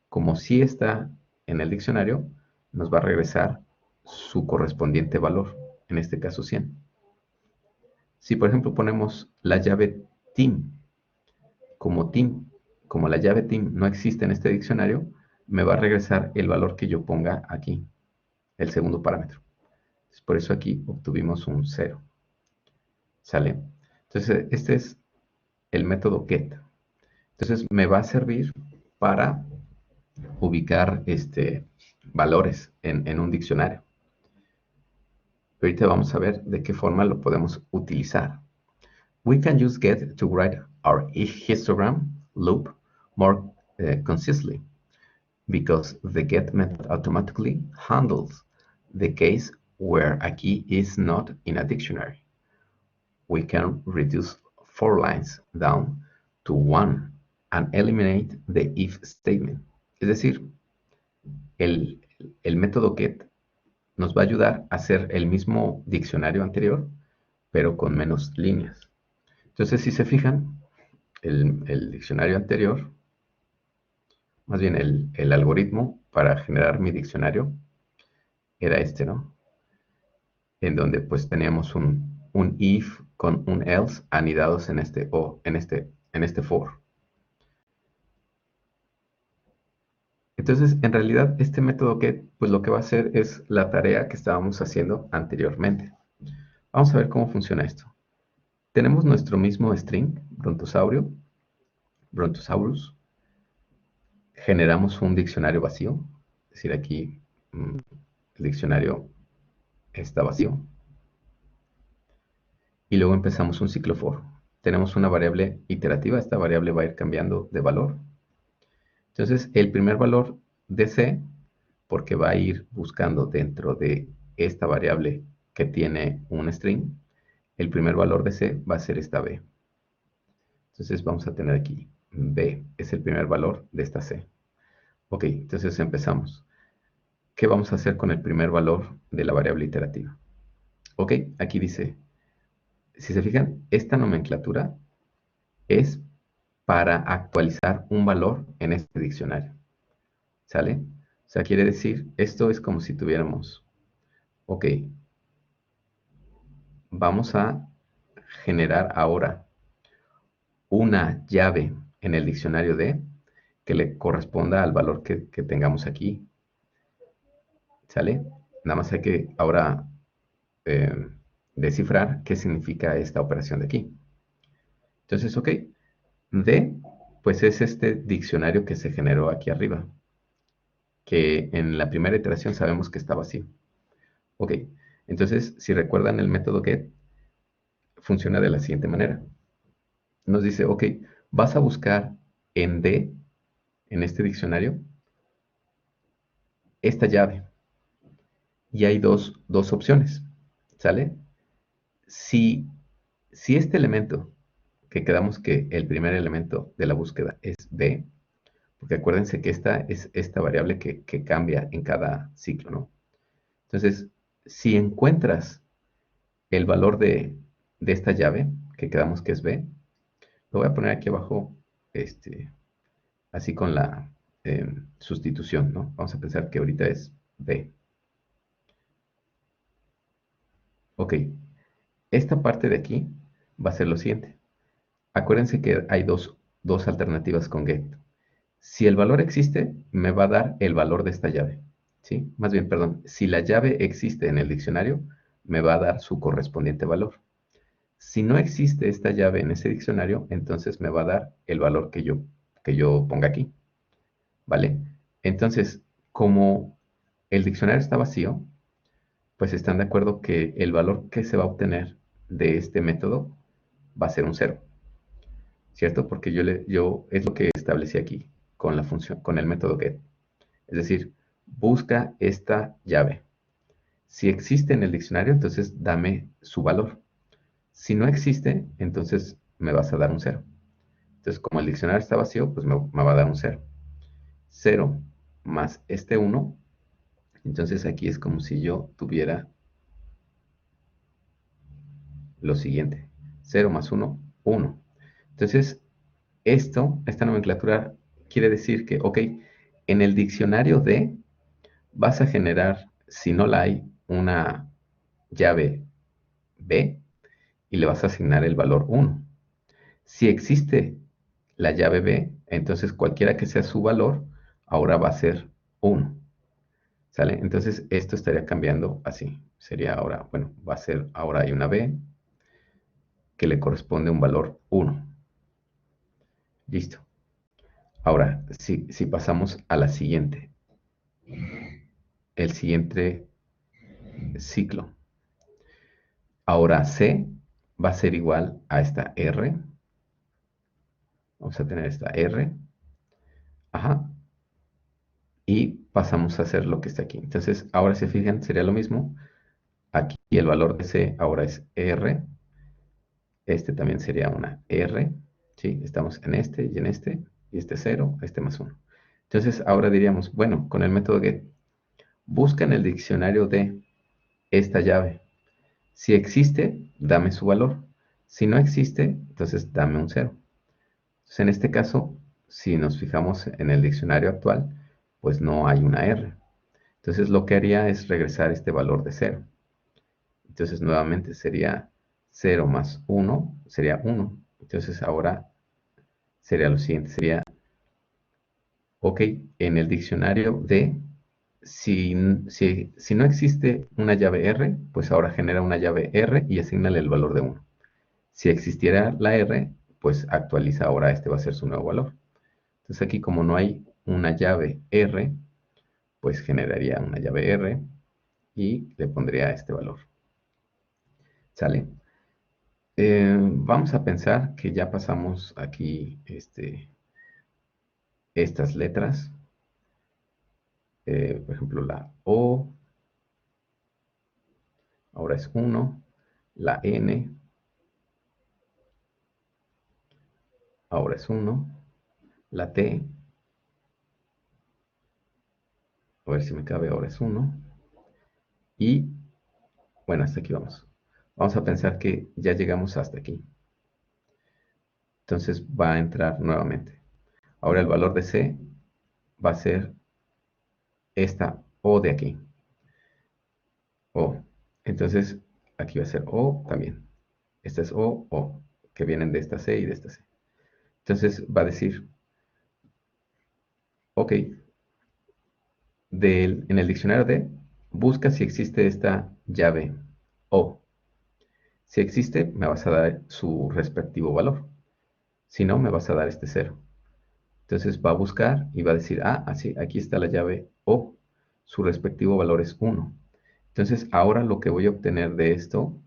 como si está en el diccionario, nos va a regresar su correspondiente valor, en este caso 100. Si por ejemplo ponemos la llave team, como la llave team no existe en este diccionario, me va a regresar el valor que yo ponga aquí, el segundo parámetro. Por eso aquí obtuvimos un 0. ¿Sale? Entonces este es el método get. Entonces me va a servir para ubicar valores en un diccionario. Ahorita vamos a ver de qué forma lo podemos utilizar. We can use get to write our histogram loop more concisely because the get method automatically handles the case where a key is not in a dictionary. We can reduce 4 lines down to 1 and eliminate the if statement. Es decir, el método get nos va a ayudar a hacer el mismo diccionario anterior, pero con menos líneas. Entonces, si se fijan, el diccionario anterior, más bien el algoritmo para generar mi diccionario era este, ¿no? En donde pues teníamos un if con un else anidados en este for. Entonces, en realidad, este método get, pues lo que va a hacer es la tarea que estábamos haciendo anteriormente. Vamos a ver cómo funciona esto. Tenemos nuestro mismo string, Brontosaurus. Generamos un diccionario vacío. Es decir, aquí el diccionario está vacío. Y luego empezamos un ciclo for. Tenemos una variable iterativa. Esta variable va a ir cambiando de valor. Entonces, el primer valor de C, porque va a ir buscando dentro de esta variable que tiene un string, el primer valor de C va a ser esta B. Entonces vamos a tener aquí B, es el primer valor de esta C. Ok, entonces empezamos. ¿Qué vamos a hacer con el primer valor de la variable iterativa? Ok, aquí dice, si se fijan, esta nomenclatura es para actualizar un valor en este diccionario. ¿Sale? O sea, quiere decir, esto es como si tuviéramos, ok, vamos a generar ahora una llave en el diccionario de que le corresponda al valor que tengamos aquí. ¿Sale? Nada más hay que ahora descifrar qué significa esta operación de aquí. Entonces, ok, D, pues es este diccionario que se generó aquí arriba, que en la primera iteración sabemos que está vacío. Ok, entonces, si recuerdan el método get, funciona de la siguiente manera. Nos dice, ok, vas a buscar en D, en este diccionario, esta llave. Y hay dos opciones, ¿sale? Si este elemento, que quedamos que el primer elemento de la búsqueda es B, porque acuérdense que esta es esta variable que cambia en cada ciclo, ¿no? Entonces, si encuentras el valor de esta llave, que quedamos que es B, Lo voy a poner aquí abajo, así con la sustitución, ¿no? Vamos a pensar que ahorita es B. Ok, esta parte de aquí va a ser lo siguiente. Acuérdense que hay dos alternativas con get. Si el valor existe, me va a dar el valor de esta llave. ¿Sí? Más bien, perdón, si la llave existe en el diccionario, me va a dar su correspondiente valor. Si no existe esta llave en ese diccionario, entonces me va a dar el valor que yo ponga aquí. ¿Vale? Entonces, como el diccionario está vacío, pues están de acuerdo que el valor que se va a obtener de este método va a ser un cero. ¿Cierto? Porque yo es lo que establecí aquí con la función, con el método get. Es decir, busca esta llave. Si existe en el diccionario, entonces dame su valor. Si no existe, entonces me vas a dar un cero. Entonces, como el diccionario está vacío, pues me va a dar un cero. Cero más este 1. Entonces aquí es como si yo tuviera lo siguiente. 0 más 1, 1. Entonces, esta nomenclatura quiere decir que, ok, en el diccionario de vas a generar, si no la hay, una llave B y le vas a asignar el valor 1. Si existe la llave B, entonces cualquiera que sea su valor, ahora va a ser 1. ¿Sale? Entonces esto estaría cambiando así. Sería ahora, bueno, va a ser, ahora hay una B que le corresponde un valor 1. Listo. Ahora, si pasamos a la siguiente, el siguiente ciclo. Ahora C va a ser igual a esta R. Vamos a tener esta R. Ajá. Y pasamos a hacer lo que está aquí. Entonces, ahora se fijan, sería lo mismo. Aquí el valor de C ahora es R. Este también sería una R. ¿Sí? Estamos en este y en este. Y este 0, este más 1. Entonces, ahora diríamos, bueno, con el método get, busca en el diccionario de esta llave. Si existe, dame su valor. Si no existe, entonces dame un 0. Entonces, en este caso, si nos fijamos en el diccionario actual, pues no hay una R. Entonces, lo que haría es regresar este valor de 0. Entonces, nuevamente sería 0 más 1, sería 1. Entonces, ahora sería lo siguiente, sería, ok, en el diccionario de, si no existe una llave R, pues ahora genera una llave R y asignale el valor de 1. Si existiera la R, pues actualiza ahora, este va a ser su nuevo valor. Entonces aquí como no hay una llave R, pues generaría una llave R y le pondría este valor. ¿Sale? Vamos a pensar que ya pasamos aquí estas letras. Por ejemplo, la O, ahora es 1. La N, ahora es 1. La T, a ver si me cabe, ahora es 1. Y bueno, hasta aquí vamos. Vamos a pensar que ya llegamos hasta aquí. Entonces va a entrar nuevamente. Ahora el valor de C va a ser esta O de aquí. O. Entonces aquí va a ser O también. Esta es O, que vienen de esta C y de esta C. Entonces va a decir, ok, en el diccionario de, busca si existe esta llave O. Si existe, me vas a dar su respectivo valor. Si no, me vas a dar este 0. Entonces va a buscar y va a decir, así, aquí está la llave O. Su respectivo valor es 1. Entonces ahora lo que voy a obtener de esto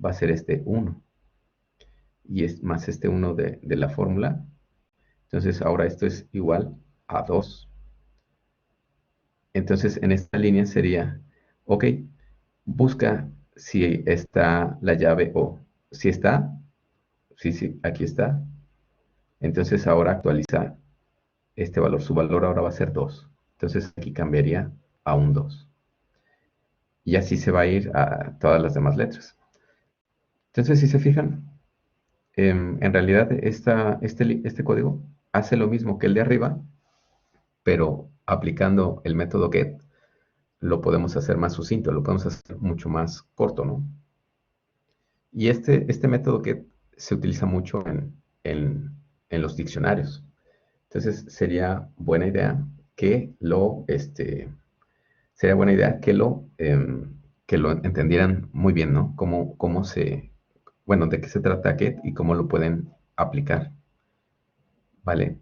va a ser este 1. Y es más este 1 de la fórmula. Entonces ahora esto es igual a 2. Entonces en esta línea sería, ok, busca si está la llave O. Si está, sí, aquí está. Entonces ahora actualiza este valor. Su valor ahora va a ser 2. Entonces aquí cambiaría a un 2. Y así se va a ir a todas las demás letras. Entonces, si se fijan, En realidad, este código hace lo mismo que el de arriba, pero aplicando el método get, lo podemos hacer más sucinto, lo podemos hacer mucho más corto, ¿no? Y este método get se utiliza mucho en los diccionarios. Entonces, sería buena idea que lo entendieran muy bien, ¿no? Bueno, de qué se trata get y cómo lo pueden aplicar, ¿vale?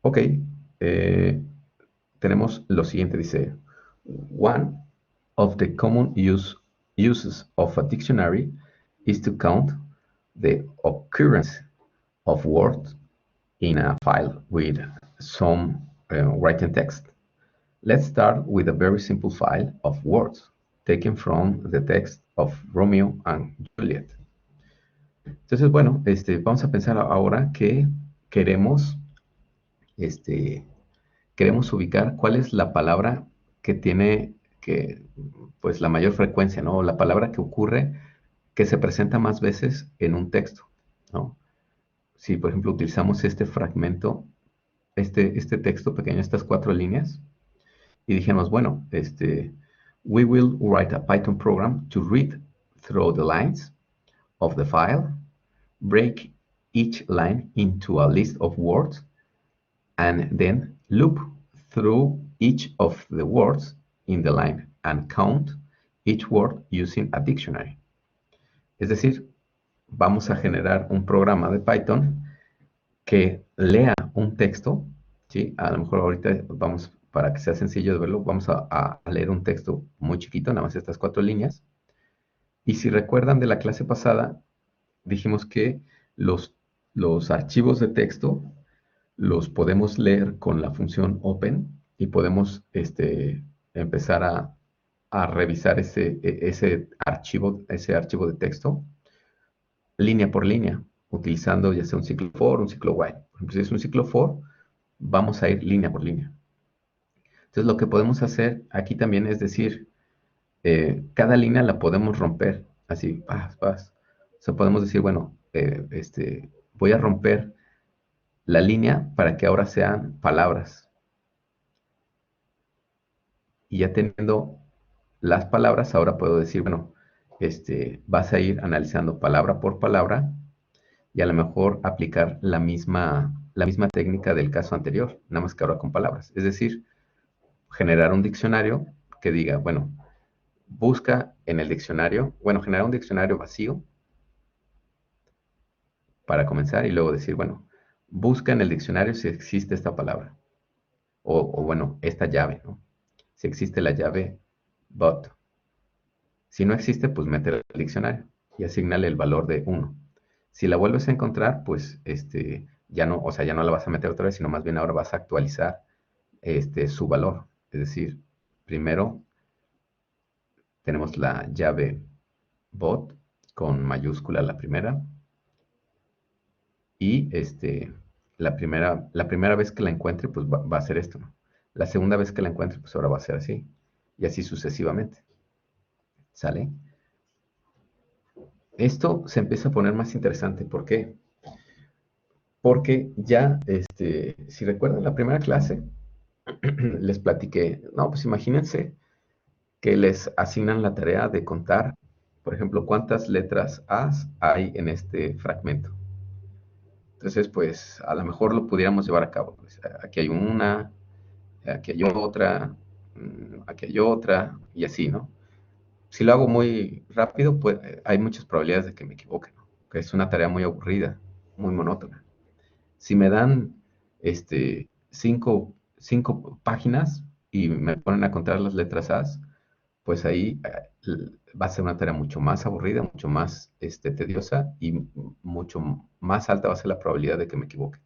Ok, eh, tenemos lo siguiente, dice, one of the uses of a dictionary is to count the occurrence of words in a file with some written text. Let's start with a very simple file of words taken from the text of Romeo and Juliet. Entonces, bueno, vamos a pensar ahora que queremos, este, queremos ubicar cuál es la palabra que tiene pues la mayor frecuencia, ¿no? La palabra que ocurre, que se presenta más veces en un texto, ¿no? Si, por ejemplo, utilizamos este fragmento, este texto pequeño, estas 4 líneas, y dijimos, bueno, we will write a Python program to read through the lines of the file, break each line into a list of words, and then loop through each of the words in the line and count each word using a dictionary. Es decir, vamos a generar un programa de Python que lea un texto, ¿sí? A lo mejor ahorita vamos, para que sea sencillo de verlo, vamos a leer un texto muy chiquito, nada más estas 4 líneas. Y si recuerdan de la clase pasada, dijimos que los archivos de texto los podemos leer con la función open y podemos empezar a revisar ese archivo de texto línea por línea, utilizando ya sea un ciclo for, un ciclo while. Por ejemplo, si es un ciclo for, vamos a ir línea por línea. Entonces, lo que podemos hacer aquí también es decir, cada línea la podemos romper, así, paz, paz. O sea, podemos decir, bueno, voy a romper la línea para que ahora sean palabras. Y ya teniendo las palabras, ahora puedo decir, bueno, vas a ir analizando palabra por palabra y a lo mejor aplicar la misma técnica del caso anterior, nada más que ahora con palabras. Es decir, generar un diccionario que diga, bueno, busca en el diccionario, bueno, generar un diccionario vacío para comenzar y luego decir, bueno, busca en el diccionario si existe esta palabra o bueno, esta llave, ¿no? Si existe la llave but. Si no existe, pues métela al diccionario y asignale el valor de 1. Si la vuelves a encontrar, pues ya no, o sea, ya no la vas a meter otra vez, sino más bien ahora vas a actualizar su valor. Es decir, primero tenemos la llave bot con mayúscula la primera y la primera vez que la encuentre, pues va a ser esto, ¿no? La segunda vez que la encuentre, pues ahora va a ser así y así sucesivamente. ¿Sale? Esto se empieza a poner más interesante. ¿Por qué? Porque ya, si recuerdan la primera clase, les platiqué, no, pues imagínense que les asignan la tarea de contar, por ejemplo, cuántas letras A hay en este fragmento. Entonces, pues a lo mejor lo pudiéramos llevar a cabo. Pues, aquí hay una, aquí hay otra, aquí hay otra, y así, ¿no? Si lo hago muy rápido, pues hay muchas probabilidades de que me equivoque, ¿no? Que es una tarea muy aburrida, muy monótona. Si me dan cinco páginas y me ponen a contar las letras A, pues ahí va a ser una tarea mucho más aburrida, mucho más tediosa y mucho más alta va a ser la probabilidad de que me equivoque.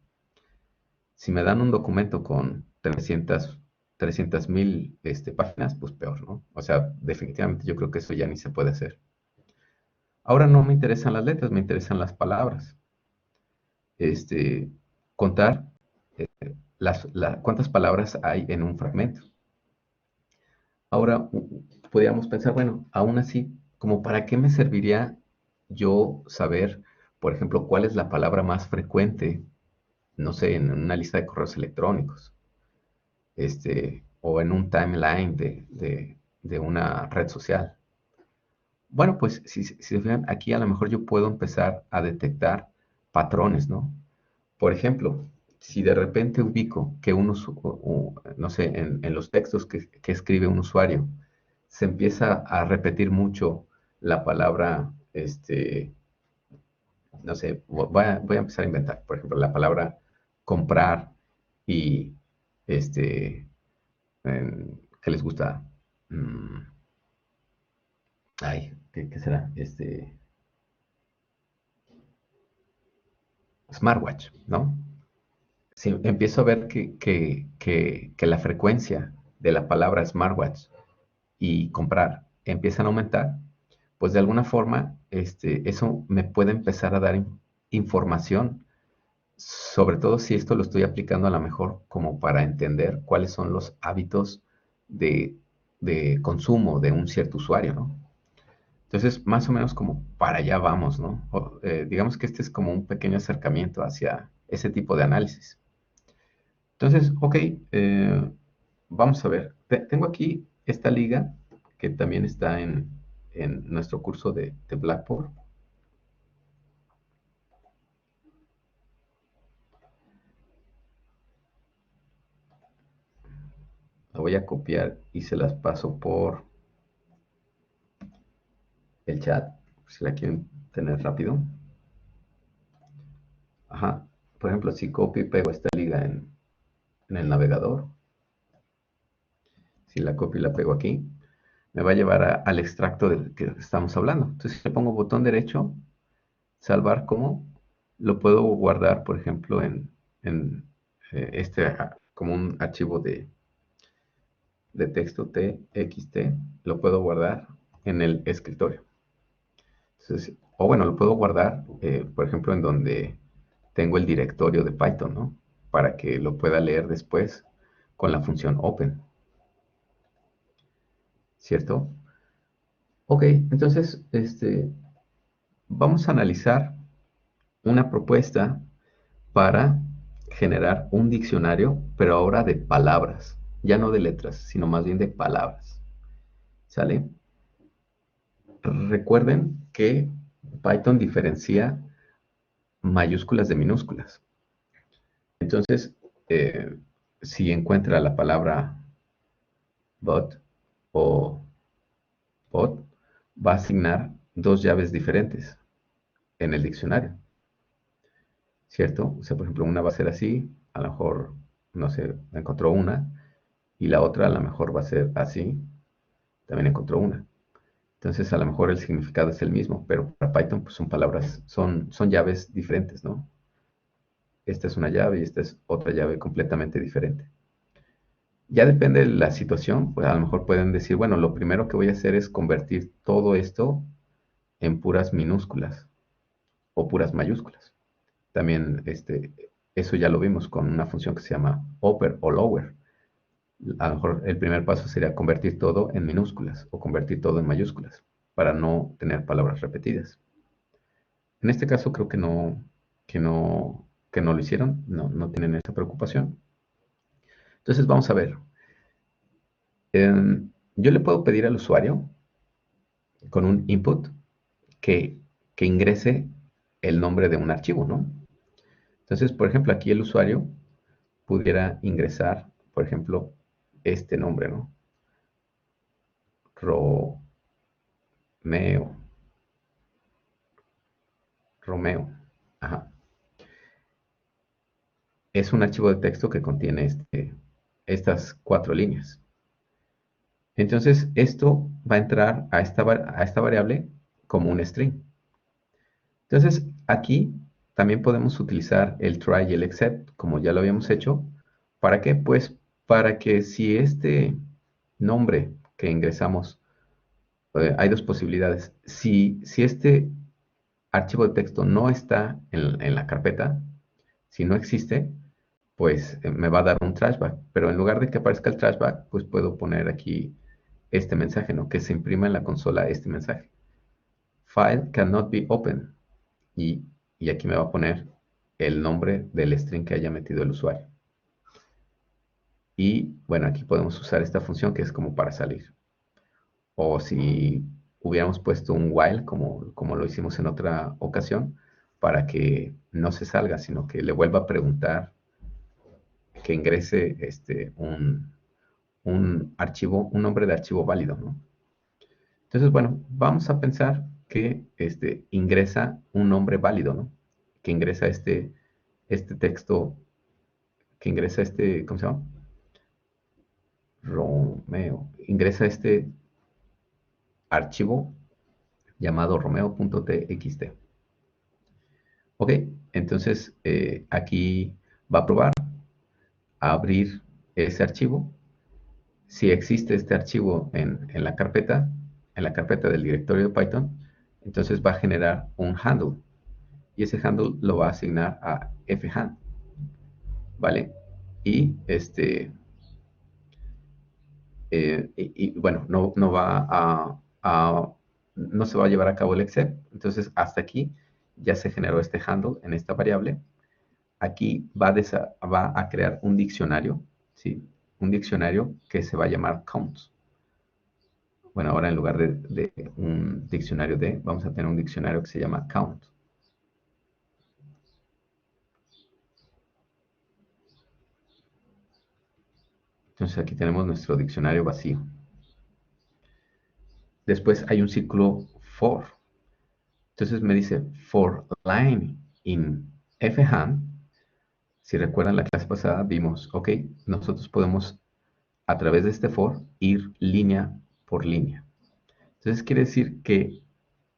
Si me dan un documento con 300,000 páginas, pues peor, ¿no? O sea, definitivamente yo creo que eso ya ni se puede hacer. Ahora no me interesan las letras, me interesan las palabras. Contar cuántas palabras hay en un fragmento. Ahora podríamos pensar, bueno, aún así, ¿como para qué me serviría yo saber, por ejemplo, cuál es la palabra más frecuente, no sé, en una lista de correos electrónicos, o en un timeline de una red social. Bueno, pues si se fijan, aquí a lo mejor yo puedo empezar a detectar patrones, ¿no? Por ejemplo, si de repente ubico que no sé, en los textos que escribe un usuario, se empieza a repetir mucho la palabra, no sé, voy a empezar a inventar, por ejemplo, la palabra comprar y, este, ¿qué les gusta? Mm, ay, ¿qué será? Smartwatch, ¿no? Si empiezo a ver que la frecuencia de la palabra smartwatch y comprar empiezan a aumentar, pues de alguna forma eso me puede empezar a dar información, sobre todo si esto lo estoy aplicando a lo mejor como para entender cuáles son los hábitos de, de consumo de un cierto usuario, ¿no? Entonces, más o menos como para allá vamos, ¿no? Digamos que este es como un pequeño acercamiento hacia ese tipo de análisis. Entonces, ok, vamos a ver. Tengo aquí esta liga que también está en nuestro curso de Blackboard. La voy a copiar y se las paso por el chat, si la quieren tener rápido. Ajá. Por ejemplo, si copio y pego esta liga en el navegador, si la copio y la pego aquí, me va a llevar al extracto del que estamos hablando. Entonces, si le pongo botón derecho, salvar como, lo puedo guardar, por ejemplo, en como un archivo de texto txt, lo puedo guardar en el escritorio. Entonces, o bueno, lo puedo guardar, por ejemplo, en donde tengo el directorio de Python, ¿no? Para que lo pueda leer después con la función open, ¿cierto? Ok, entonces, vamos a analizar una propuesta para generar un diccionario, pero ahora de palabras, ya no de letras, sino más bien de palabras. ¿Sale? Recuerden que Python diferencia mayúsculas de minúsculas. Entonces, eh, si encuentra la palabra bot o bot, va a asignar dos llaves diferentes en el diccionario, ¿cierto? O sea, por ejemplo, una va a ser así, a lo mejor, no sé, encontró una, y la otra a lo mejor va a ser así, también encontró una. Entonces, a lo mejor el significado es el mismo, pero para Python pues, son palabras, son llaves diferentes, ¿no? Esta es una llave y esta es otra llave completamente diferente. Ya depende de la situación, pues a lo mejor pueden decir, bueno, lo primero que voy a hacer es convertir todo esto en puras minúsculas o puras mayúsculas. También eso ya lo vimos con una función que se llama upper o lower. A lo mejor el primer paso sería convertir todo en minúsculas o convertir todo en mayúsculas para no tener palabras repetidas. En este caso creo que no lo hicieron, no tienen esa preocupación. Entonces vamos a ver. Yo le puedo pedir al usuario con un input que, que ingrese el nombre de un archivo, ¿no? Entonces, por ejemplo, aquí el usuario pudiera ingresar, por ejemplo, este nombre, ¿no? Romeo, Romeo. Ajá. Es un archivo de texto que contiene estas 4 líneas. Entonces, esto va a entrar a esta variable como un string. Entonces, aquí también podemos utilizar el try y el except, como ya lo habíamos hecho. ¿Para qué? Pues para que si este nombre que ingresamos, hay dos posibilidades. Si este archivo de texto no está en la carpeta, si no existe, pues me va a dar un trashback. Pero en lugar de que aparezca el trashback, pues puedo poner aquí este mensaje, ¿no? Que se imprima en la consola este mensaje. File cannot be opened. Y, y aquí me va a poner el nombre del string que haya metido el usuario. Y bueno, aquí podemos usar esta función que es como para salir. O si hubiéramos puesto un while, como lo hicimos en otra ocasión, para que no se salga, sino que le vuelva a preguntar que ingrese un archivo, un nombre de archivo válido, ¿no? Entonces, bueno, vamos a pensar que ingresa un nombre válido, ¿no? Que ingresa este texto, que ingresa ¿cómo se llama? Romeo. Ingresa este archivo llamado romeo.txt. Ok, entonces aquí va a probar a abrir ese archivo. Si existe este archivo en la carpeta del directorio de Python, entonces va a generar un handle. Y ese handle lo va a asignar a fhand, ¿vale? Y bueno, no se va a llevar a cabo el except. Entonces, hasta aquí ya se generó este handle en esta variable. Aquí va a crear un diccionario, ¿sí? Un diccionario que se va a llamar counts. Bueno, ahora en lugar de un diccionario vamos a tener un diccionario que se llama count. Entonces aquí tenemos nuestro diccionario vacío. Después hay un círculo for. Entonces me dice for line in fhand. Si recuerdan la clase pasada, vimos, ok, nosotros podemos a través de este for ir línea por línea. Entonces quiere decir que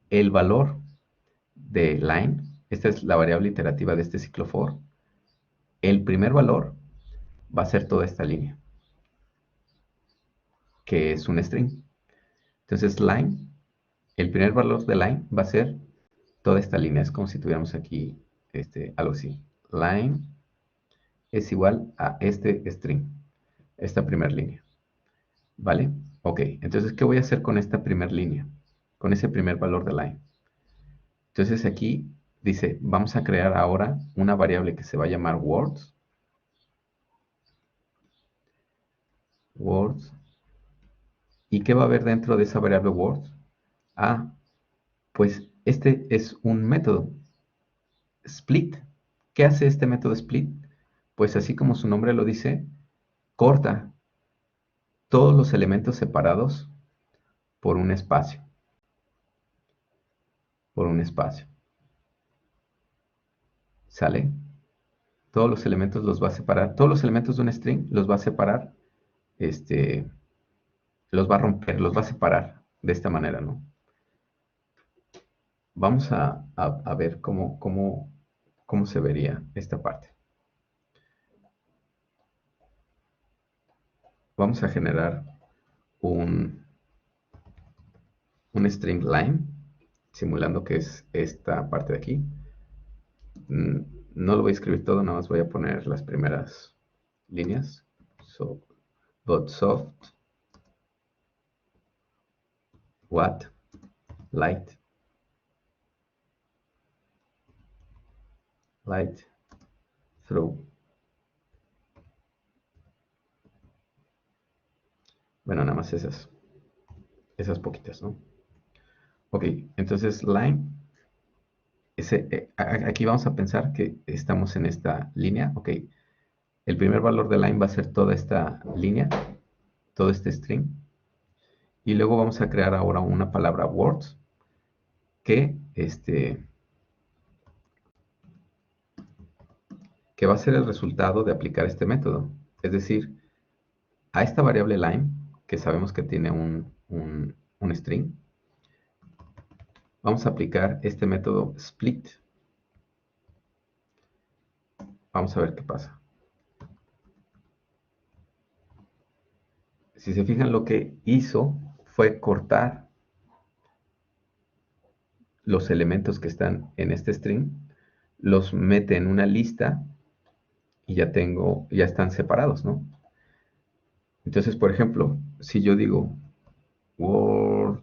el valor de line, esta es la variable iterativa de este ciclo for, el primer valor va a ser toda esta línea, que es un string. Entonces line, el primer valor de line va a ser toda esta línea. Es como si tuviéramos aquí algo así. Line es igual a este string, esta primera línea. ¿Vale? Ok, entonces, ¿qué voy a hacer con esta primera línea? Con ese primer valor de line. Entonces aquí dice, vamos a crear ahora una variable que se va a llamar words. Words. ¿Y qué va a haber dentro de esa variable words? Ah, pues este es un método. Split. ¿Qué hace este método split? Pues así como su nombre lo dice, corta todos los elementos separados por un espacio. Por un espacio. ¿Sale? Todos los elementos los va a separar. Todos los elementos de un string los va a separar. Los va a romper, los va a separar de esta manera, ¿no? Vamos a ver cómo se vería esta parte. Vamos a generar un string line, simulando que es esta parte de aquí. No lo voy a escribir todo, nada más voy a poner las primeras líneas. So, soft, what, light, through. Bueno, nada más esas poquitas, ¿no? Ok, entonces line, aquí vamos a pensar que estamos en esta línea. Ok, el primer valor de line va a ser toda esta línea, todo este string. Y luego vamos a crear ahora una palabra words que va a ser el resultado de aplicar este método. Es decir, a esta variable line, que sabemos que tiene un string, vamos a aplicar este método split. Vamos a ver qué pasa. Si se fijan, lo que hizo fue cortar los elementos que están en este string, los mete en una lista y ya están separados, ¿no? Entonces, por ejemplo, si yo digo word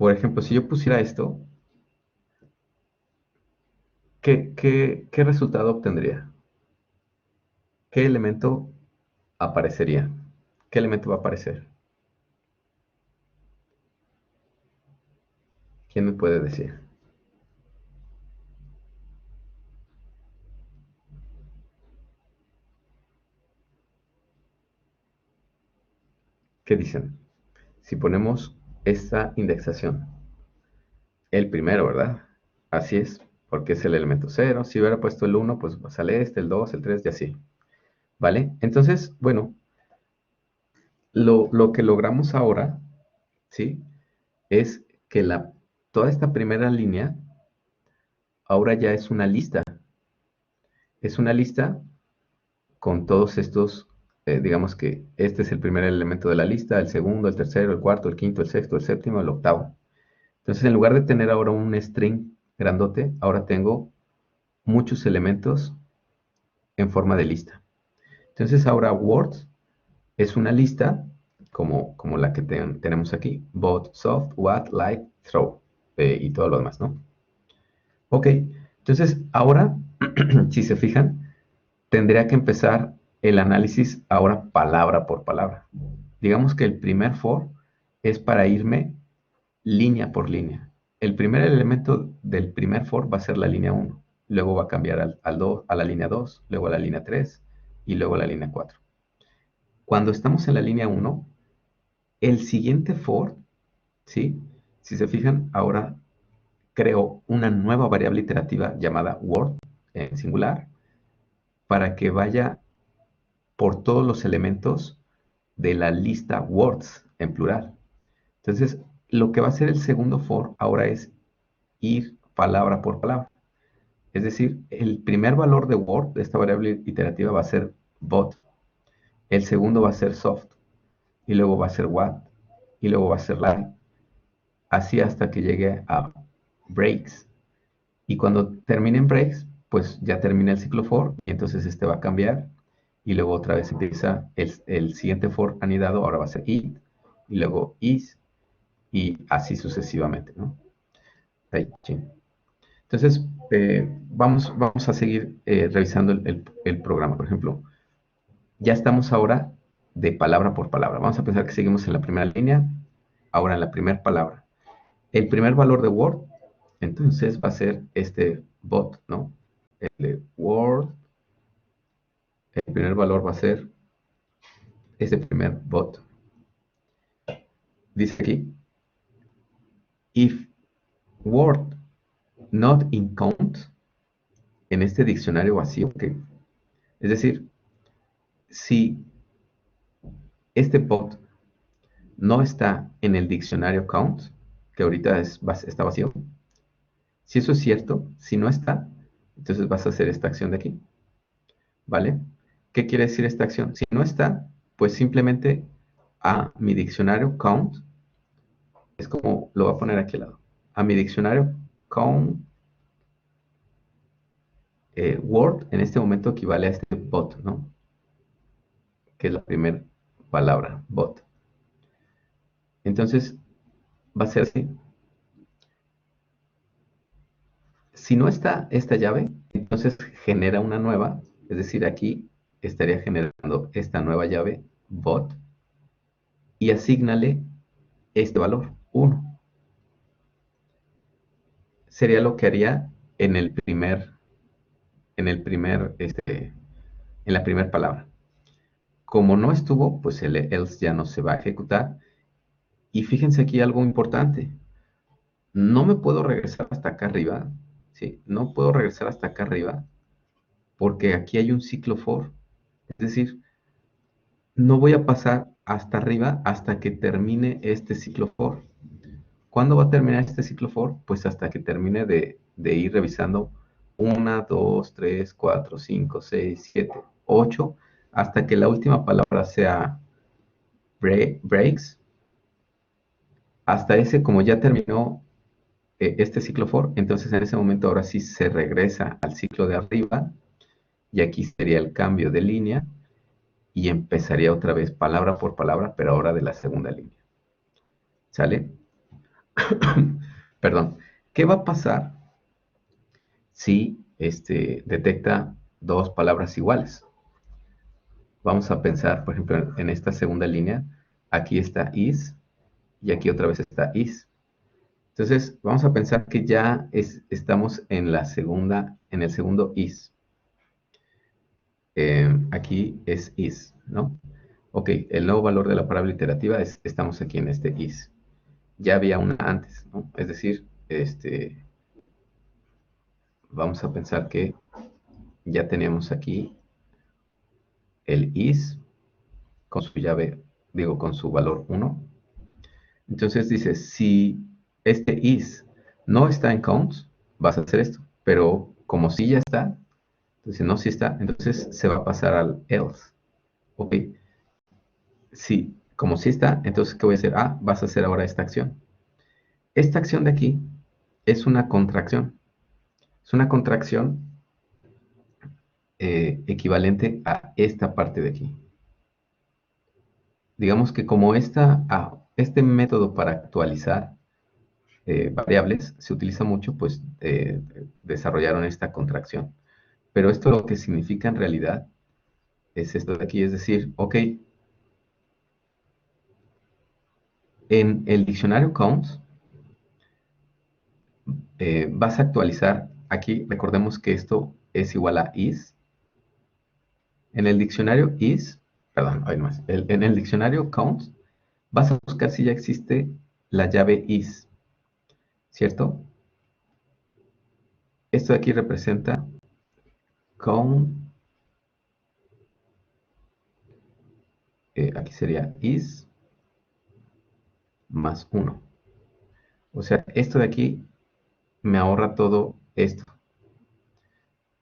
Por ejemplo, si yo pusiera esto, ¿qué resultado obtendría? ¿Qué elemento aparecería? ¿Qué elemento va a aparecer? ¿Quién me puede decir? ¿Qué dicen? Si ponemos esta indexación, el primero, ¿verdad? Así es, porque es el elemento cero. Si hubiera puesto el uno, pues sale este, el 2, el 3 y así. ¿Vale? Entonces, bueno, lo que logramos ahora, ¿sí? Es que toda esta primera línea ahora ya es una lista. Es una lista con todos estos, digamos que este es el primer elemento de la lista, el segundo, el tercero, el cuarto, el quinto, el sexto, el séptimo, el octavo. Entonces, en lugar de tener ahora un string grandote, ahora tengo muchos elementos en forma de lista. Entonces, ahora words es una lista como la que tenemos aquí, bot, soft, what, like, throw, y todo lo demás, ¿no? Ok, entonces ahora, si se fijan, tendría que empezar el análisis ahora palabra por palabra. Digamos que el primer for es para irme línea por línea. El primer elemento del primer for va a ser la línea uno, luego va a cambiar a la línea 2, luego a la línea 3 y luego a la línea 4. Cuando estamos en la línea uno, el siguiente for, ¿sí? Si se fijan, ahora creo una nueva variable iterativa llamada word en singular para que vaya por todos los elementos de la lista words en plural. Entonces, lo que va a hacer el segundo for ahora es ir palabra por palabra. Es decir, el primer valor de word de esta variable iterativa va a ser bot, el segundo va a ser soft, y luego va a ser what, y luego va a ser like, así hasta que llegue a breaks. Y cuando terminen breaks, pues ya termina el ciclo for, y entonces este va a cambiar, y luego otra vez empieza el siguiente for anidado, ahora va a ser it, y luego is, y así sucesivamente, ¿no? Ahí, sí. Entonces, vamos a seguir revisando el programa. Por ejemplo, ya estamos ahora de palabra por palabra. Vamos a pensar que seguimos en la primera línea, ahora en la primera palabra. El primer valor de Word, entonces va a ser este bot, ¿no? El de Word, el primer valor va a ser este primer bot. Dice aquí, if Word not in count, en este diccionario vacío, que, es decir, si este bot no está en el diccionario count, que ahorita está vacío, si eso es cierto, si no está, entonces vas a hacer esta acción de aquí, ¿vale? ¿Qué quiere decir esta acción? Si no está, pues simplemente a mi diccionario count, es como lo voy a poner aquí al lado, a mi diccionario count word en este momento equivale a este bot, ¿no? Que es la primera palabra, bot. Entonces, va a ser así. Si no está esta llave, entonces genera una nueva, es decir, aquí estaría generando esta nueva llave bot y asígnale este valor, 1. Sería lo que haría en en la primera palabra. Como no estuvo, pues el else ya no se va a ejecutar. Y fíjense aquí algo importante. No me puedo regresar hasta acá arriba, ¿sí? No puedo regresar hasta acá arriba porque aquí hay un ciclo for. Es decir, no voy a pasar hasta arriba hasta que termine este ciclo for. ¿Cuándo va a terminar este ciclo for? Pues hasta que termine de ir revisando 1, 2, 3, 4, 5, 6, 7, 8, hasta que la última palabra sea breaks. Hasta ese, como ya terminó este ciclo for, entonces en ese momento ahora sí se regresa al ciclo de arriba y aquí sería el cambio de línea y empezaría otra vez palabra por palabra, pero ahora de la segunda línea. ¿Sale? Perdón, ¿qué va a pasar si detecta dos palabras iguales? Vamos a pensar, por ejemplo, en esta segunda línea, aquí está is y aquí otra vez está is. Entonces, vamos a pensar que ya estamos en la segunda, en el segundo is. Aquí es is, ¿no? Ok, el nuevo valor de la palabra iterativa es, estamos aquí en este is. Ya había una antes, ¿no? Es decir, vamos a pensar que ya teníamos aquí el is con su llave, digo, con su valor 1. Entonces dice, si este is no está en counts, vas a hacer esto. Pero como sí ya está, entonces no, sí está, entonces se va a pasar al else. Ok, sí, como sí está, entonces ¿qué voy a hacer? Ah, vas a hacer ahora esta acción. Esta acción de aquí es una contracción. Es una contracción equivalente a esta parte de aquí. Digamos que como este método para actualizar variables se utiliza mucho, pues desarrollaron esta contracción. Pero esto lo que significa en realidad es esto de aquí, es decir, ok, en el diccionario counts vas a actualizar, aquí recordemos que esto es igual a is. En el diccionario is, perdón, hay más, en el diccionario counts vas a buscar si ya existe la llave is, ¿cierto? Esto de aquí representa count, aquí sería is más 1. O sea, esto de aquí me ahorra todo esto.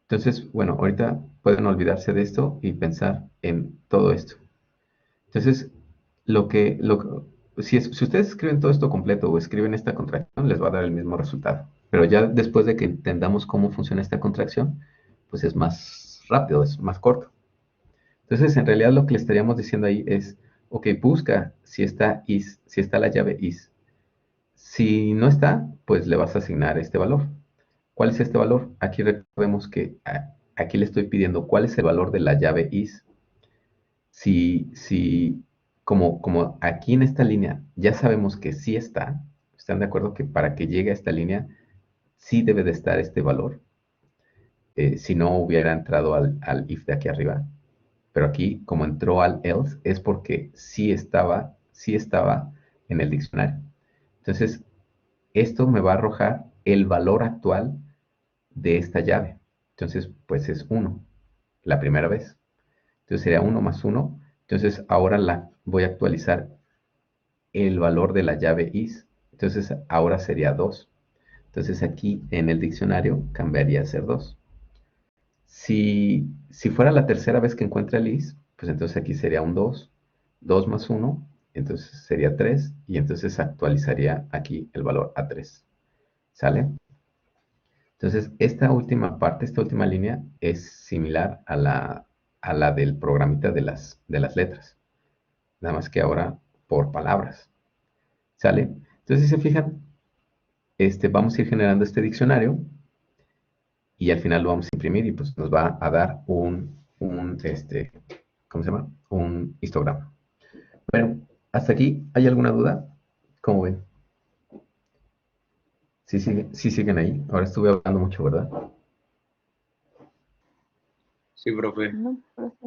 Entonces, bueno, ahorita pueden olvidarse de esto y pensar en todo esto. Entonces, si ustedes escriben todo esto completo o escriben esta contracción, les va a dar el mismo resultado. Pero ya después de que entendamos cómo funciona esta contracción, pues es más rápido, es más corto. Entonces, en realidad lo que le estaríamos diciendo ahí es, ok, busca si está la llave is. Si no está, pues le vas a asignar este valor. ¿Cuál es este valor? Aquí recordemos que aquí le estoy pidiendo cuál es el valor de la llave is. Si como aquí en esta línea ya sabemos que sí está, ¿están de acuerdo que para que llegue a esta línea sí debe de estar este valor? Si no hubiera entrado al if de aquí arriba. Pero aquí, como entró al else, es porque sí estaba en el diccionario. Entonces, esto me va a arrojar el valor actual de esta llave. Entonces, pues es 1, la primera vez. Entonces sería 1 más 1. Entonces ahora voy a actualizar el valor de la llave is. Entonces ahora sería 2. Entonces aquí en el diccionario cambiaría a ser 2. Si fuera la tercera vez que encuentra el is, pues entonces aquí sería un 2. 2 más 1, entonces sería 3. Y entonces actualizaría aquí el valor a 3. ¿Sale? Entonces, esta última parte, esta última línea es similar a la del programita de las letras, nada más que ahora por palabras. ¿Sale? Entonces, si se fijan, vamos a ir generando este diccionario y al final lo vamos a imprimir y pues nos va a dar ¿cómo se llama? Un histograma. Bueno, hasta aquí, ¿hay alguna duda? ¿Cómo ven? Sí siguen ahí. Ahora estuve hablando mucho, ¿verdad? Sí, profe. No, profe.